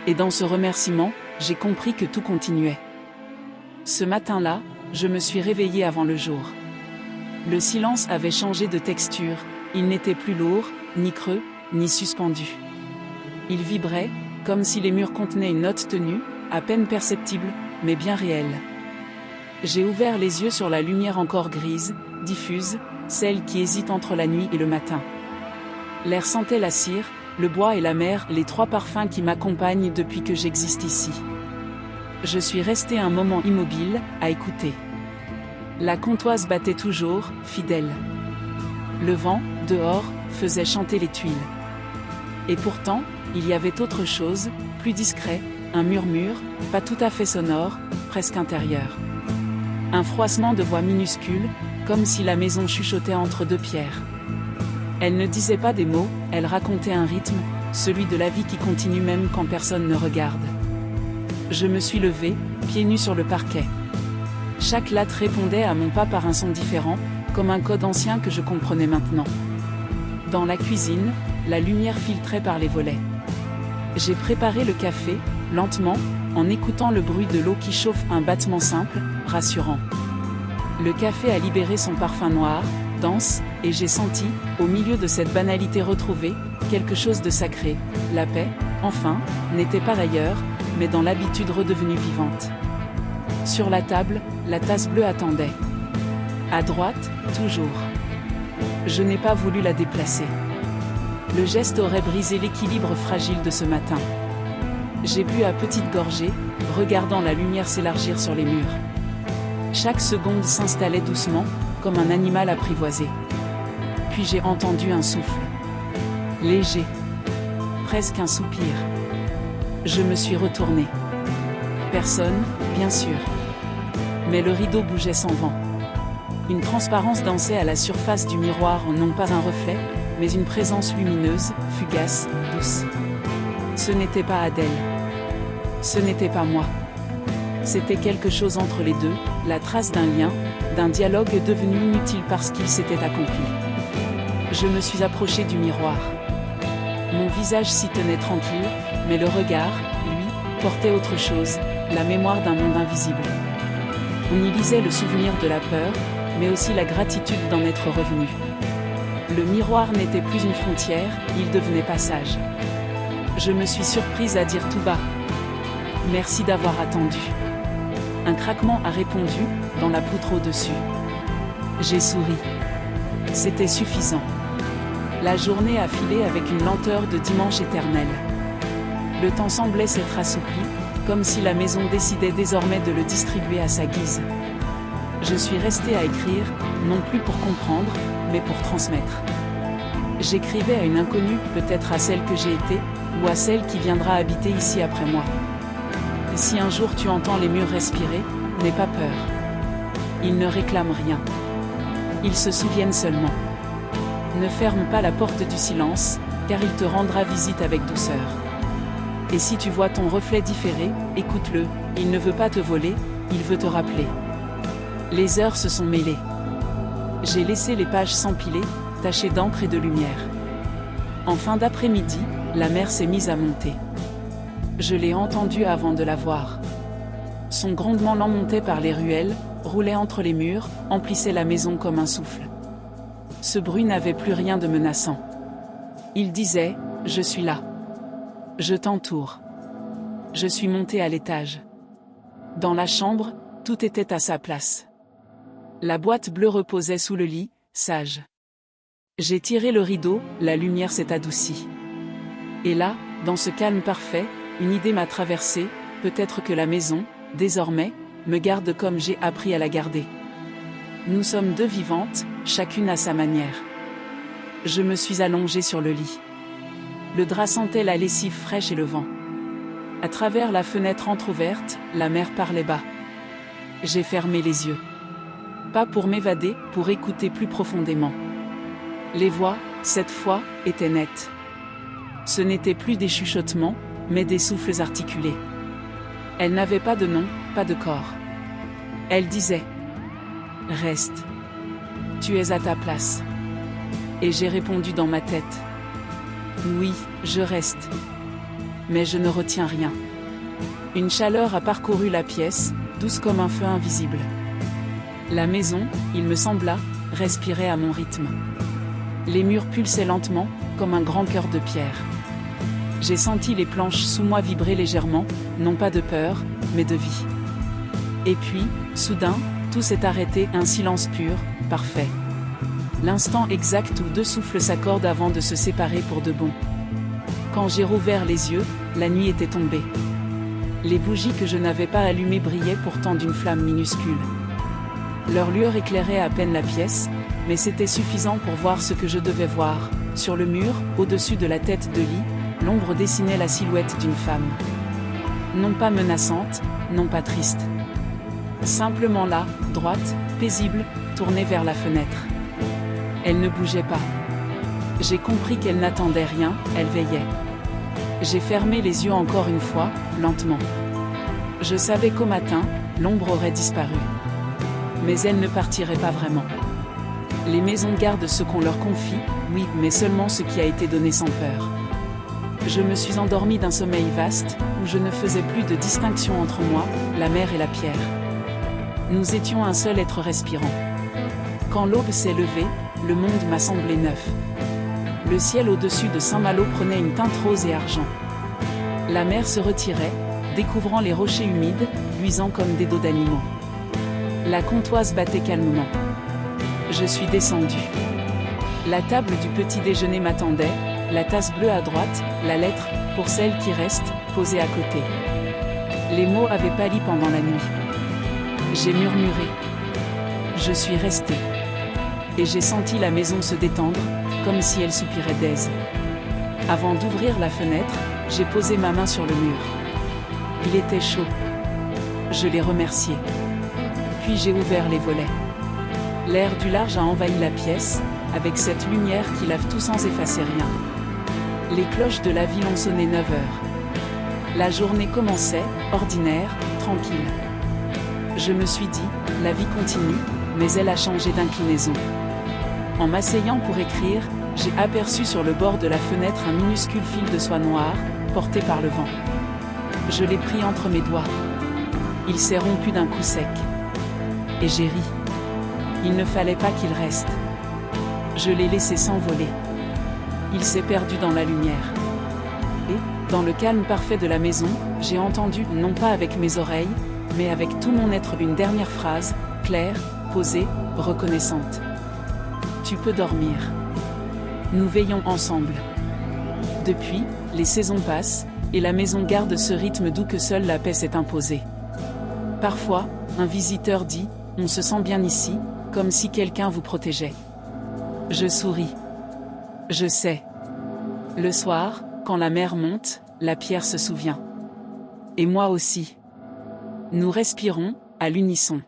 Et dans ce remerciement, j'ai compris que tout continuait. Ce matin-là, je me suis réveillée avant le jour. Le silence avait changé de texture, il n'était plus lourd, ni creux, ni suspendu. Il vibrait, comme si les murs contenaient une note tenue, à peine perceptible, mais bien réelle. J'ai ouvert les yeux sur la lumière encore grise, diffuse, celle qui hésite entre la nuit et le matin. L'air sentait la cire, le bois et la mer, les trois parfums qui m'accompagnent depuis que j'existe ici. Je suis restée un moment immobile, à écouter. La comptoise battait toujours, fidèle. Le vent, dehors, faisait chanter les tuiles. Et pourtant, il y avait autre chose, plus discret, un murmure, pas tout à fait sonore, presque intérieur. Un froissement de voix minuscule, comme si la maison chuchotait entre deux pierres. Elle ne disait pas des mots, elle racontait un rythme, celui de la vie qui continue même quand personne ne regarde. Je me suis levée, pieds nus sur le parquet. Chaque latte répondait à mon pas par un son différent, comme un code ancien que je comprenais maintenant. Dans la cuisine, la lumière filtrait par les volets. J'ai préparé le café, lentement, en écoutant le bruit de l'eau qui chauffe, un battement simple, rassurant. Le café a libéré son parfum noir, dense, et j'ai senti, au milieu de cette banalité retrouvée, quelque chose de sacré. La paix, enfin, n'était pas ailleurs, mais dans l'habitude redevenue vivante. Sur la table, la tasse bleue attendait. À droite, toujours. Je n'ai pas voulu la déplacer. Le geste aurait brisé l'équilibre fragile de ce matin. J'ai bu à petites gorgées, regardant la lumière s'élargir sur les murs. Chaque seconde s'installait doucement, comme un animal apprivoisé. Puis j'ai entendu un souffle. Léger. Presque un soupir. Je me suis retournée. Personne, bien sûr. Mais le rideau bougeait sans vent. Une transparence dansait à la surface du miroir, non pas un reflet, mais une présence lumineuse, fugace, douce. Ce n'était pas Adèle. Ce n'était pas moi. C'était quelque chose entre les deux, la trace d'un lien, d'un dialogue devenu inutile parce qu'il s'était accompli. Je me suis approchée du miroir. Mon visage s'y tenait tranquille, mais le regard, lui, portait autre chose, la mémoire d'un monde invisible. On y lisait le souvenir de la peur, mais aussi la gratitude d'en être revenu. Le miroir n'était plus une frontière, il devenait passage. Je me suis surprise à dire tout bas. Merci d'avoir attendu. Un craquement a répondu, dans la poutre au-dessus. J'ai souri. C'était suffisant. La journée a filé avec une lenteur de dimanche éternel. Le temps semblait s'être assoupli, comme si la maison décidait désormais de le distribuer à sa guise. Je suis restée à écrire, non plus pour comprendre, mais pour transmettre. J'écrivais à une inconnue, peut-être à celle que j'ai été, ou à celle qui viendra habiter ici après moi. Et si un jour tu entends les murs respirer, n'aie pas peur. Ils ne réclament rien. Ils se souviennent seulement. Ne ferme pas la porte du silence, car il te rendra visite avec douceur. Et si tu vois ton reflet différer, écoute-le, il ne veut pas te voler, il veut te rappeler. Les heures se sont mêlées. J'ai laissé les pages s'empiler, tachées d'encre et de lumière. En fin d'après-midi, la mer s'est mise à monter. Je l'ai entendue avant de la voir. Son grondement lent montait par les ruelles, roulait entre les murs, emplissait la maison comme un souffle. Ce bruit n'avait plus rien de menaçant. Il disait, « Je suis là. Je t'entoure. » Je suis montée à l'étage. Dans la chambre, tout était à sa place. La boîte bleue reposait sous le lit, sage. J'ai tiré le rideau, la lumière s'est adoucie. Et là, dans ce calme parfait, une idée m'a traversé, peut-être que la maison, désormais, me garde comme j'ai appris à la garder. Nous sommes deux vivantes, chacune à sa manière. Je me suis allongée sur le lit. Le drap sentait la lessive fraîche et le vent. À travers la fenêtre entr'ouverte, la mer parlait bas. J'ai fermé les yeux. Pas pour m'évader, pour écouter plus profondément. Les voix, cette fois, étaient nettes. Ce n'étaient plus des chuchotements, mais des souffles articulés. Elles n'avaient pas de nom, pas de corps. Elles disaient « Reste. Tu es à ta place. » Et j'ai répondu dans ma tête « Oui, je reste. Mais je ne retiens rien. » Une chaleur a parcouru la pièce, douce comme un feu invisible. La maison, il me sembla, respirait à mon rythme. Les murs pulsaient lentement, comme un grand cœur de pierre. J'ai senti les planches sous moi vibrer légèrement, non pas de peur, mais de vie. Et puis, soudain, tout s'est arrêté, un silence pur, parfait. L'instant exact où deux souffles s'accordent avant de se séparer pour de bon. Quand j'ai rouvert les yeux, la nuit était tombée. Les bougies que je n'avais pas allumées brillaient pourtant d'une flamme minuscule. Leur lueur éclairait à peine la pièce, mais c'était suffisant pour voir ce que je devais voir. Sur le mur, au-dessus de la tête de lit, l'ombre dessinait la silhouette d'une femme. Non pas menaçante, non pas triste. Simplement là, droite, paisible, tournée vers la fenêtre. Elle ne bougeait pas. J'ai compris qu'elle n'attendait rien, elle veillait. J'ai fermé les yeux encore une fois, lentement. Je savais qu'au matin, l'ombre aurait disparu. Mais elle ne partirait pas vraiment. Les maisons gardent ce qu'on leur confie, oui, mais seulement ce qui a été donné sans peur. Je me suis endormi d'un sommeil vaste, où je ne faisais plus de distinction entre moi, la mer et la pierre. Nous étions un seul être respirant. Quand l'aube s'est levée, le monde m'a semblé neuf. Le ciel au-dessus de Saint-Malo prenait une teinte rose et argent. La mer se retirait, découvrant les rochers humides, luisants comme des dos d'animaux. La comptoise battait calmement. Je suis descendu. La table du petit déjeuner m'attendait, la tasse bleue à droite, la lettre, pour celle qui reste, posée à côté. Les mots avaient pâli pendant la nuit. J'ai murmuré. Je suis resté. Et j'ai senti la maison se détendre, comme si elle soupirait d'aise. Avant d'ouvrir la fenêtre, j'ai posé ma main sur le mur. Il était chaud. Je l'ai remercié. Puis j'ai ouvert les volets. L'air du large a envahi la pièce, avec cette lumière qui lave tout sans effacer rien. Les cloches de la ville ont sonné 9 heures. La journée commençait, ordinaire, tranquille. Je me suis dit, la vie continue, mais elle a changé d'inclinaison. En m'asseyant pour écrire, j'ai aperçu sur le bord de la fenêtre un minuscule fil de soie noire, porté par le vent. Je l'ai pris entre mes doigts. Il s'est rompu d'un coup sec. Et j'ai ri. Il ne fallait pas qu'il reste. Je l'ai laissé s'envoler. Il s'est perdu dans la lumière. Et, dans le calme parfait de la maison, j'ai entendu, non pas avec mes oreilles, mais avec tout mon être, une dernière phrase, claire, posée, reconnaissante. Tu peux dormir. Nous veillons ensemble. Depuis, les saisons passent, et la maison garde ce rythme doux que seule la paix s'est imposé. Parfois, un visiteur dit, on se sent bien ici, comme si quelqu'un vous protégeait. Je souris. Je sais. Le soir, quand la mer monte, la pierre se souvient. Et moi aussi. Nous respirons, à l'unisson.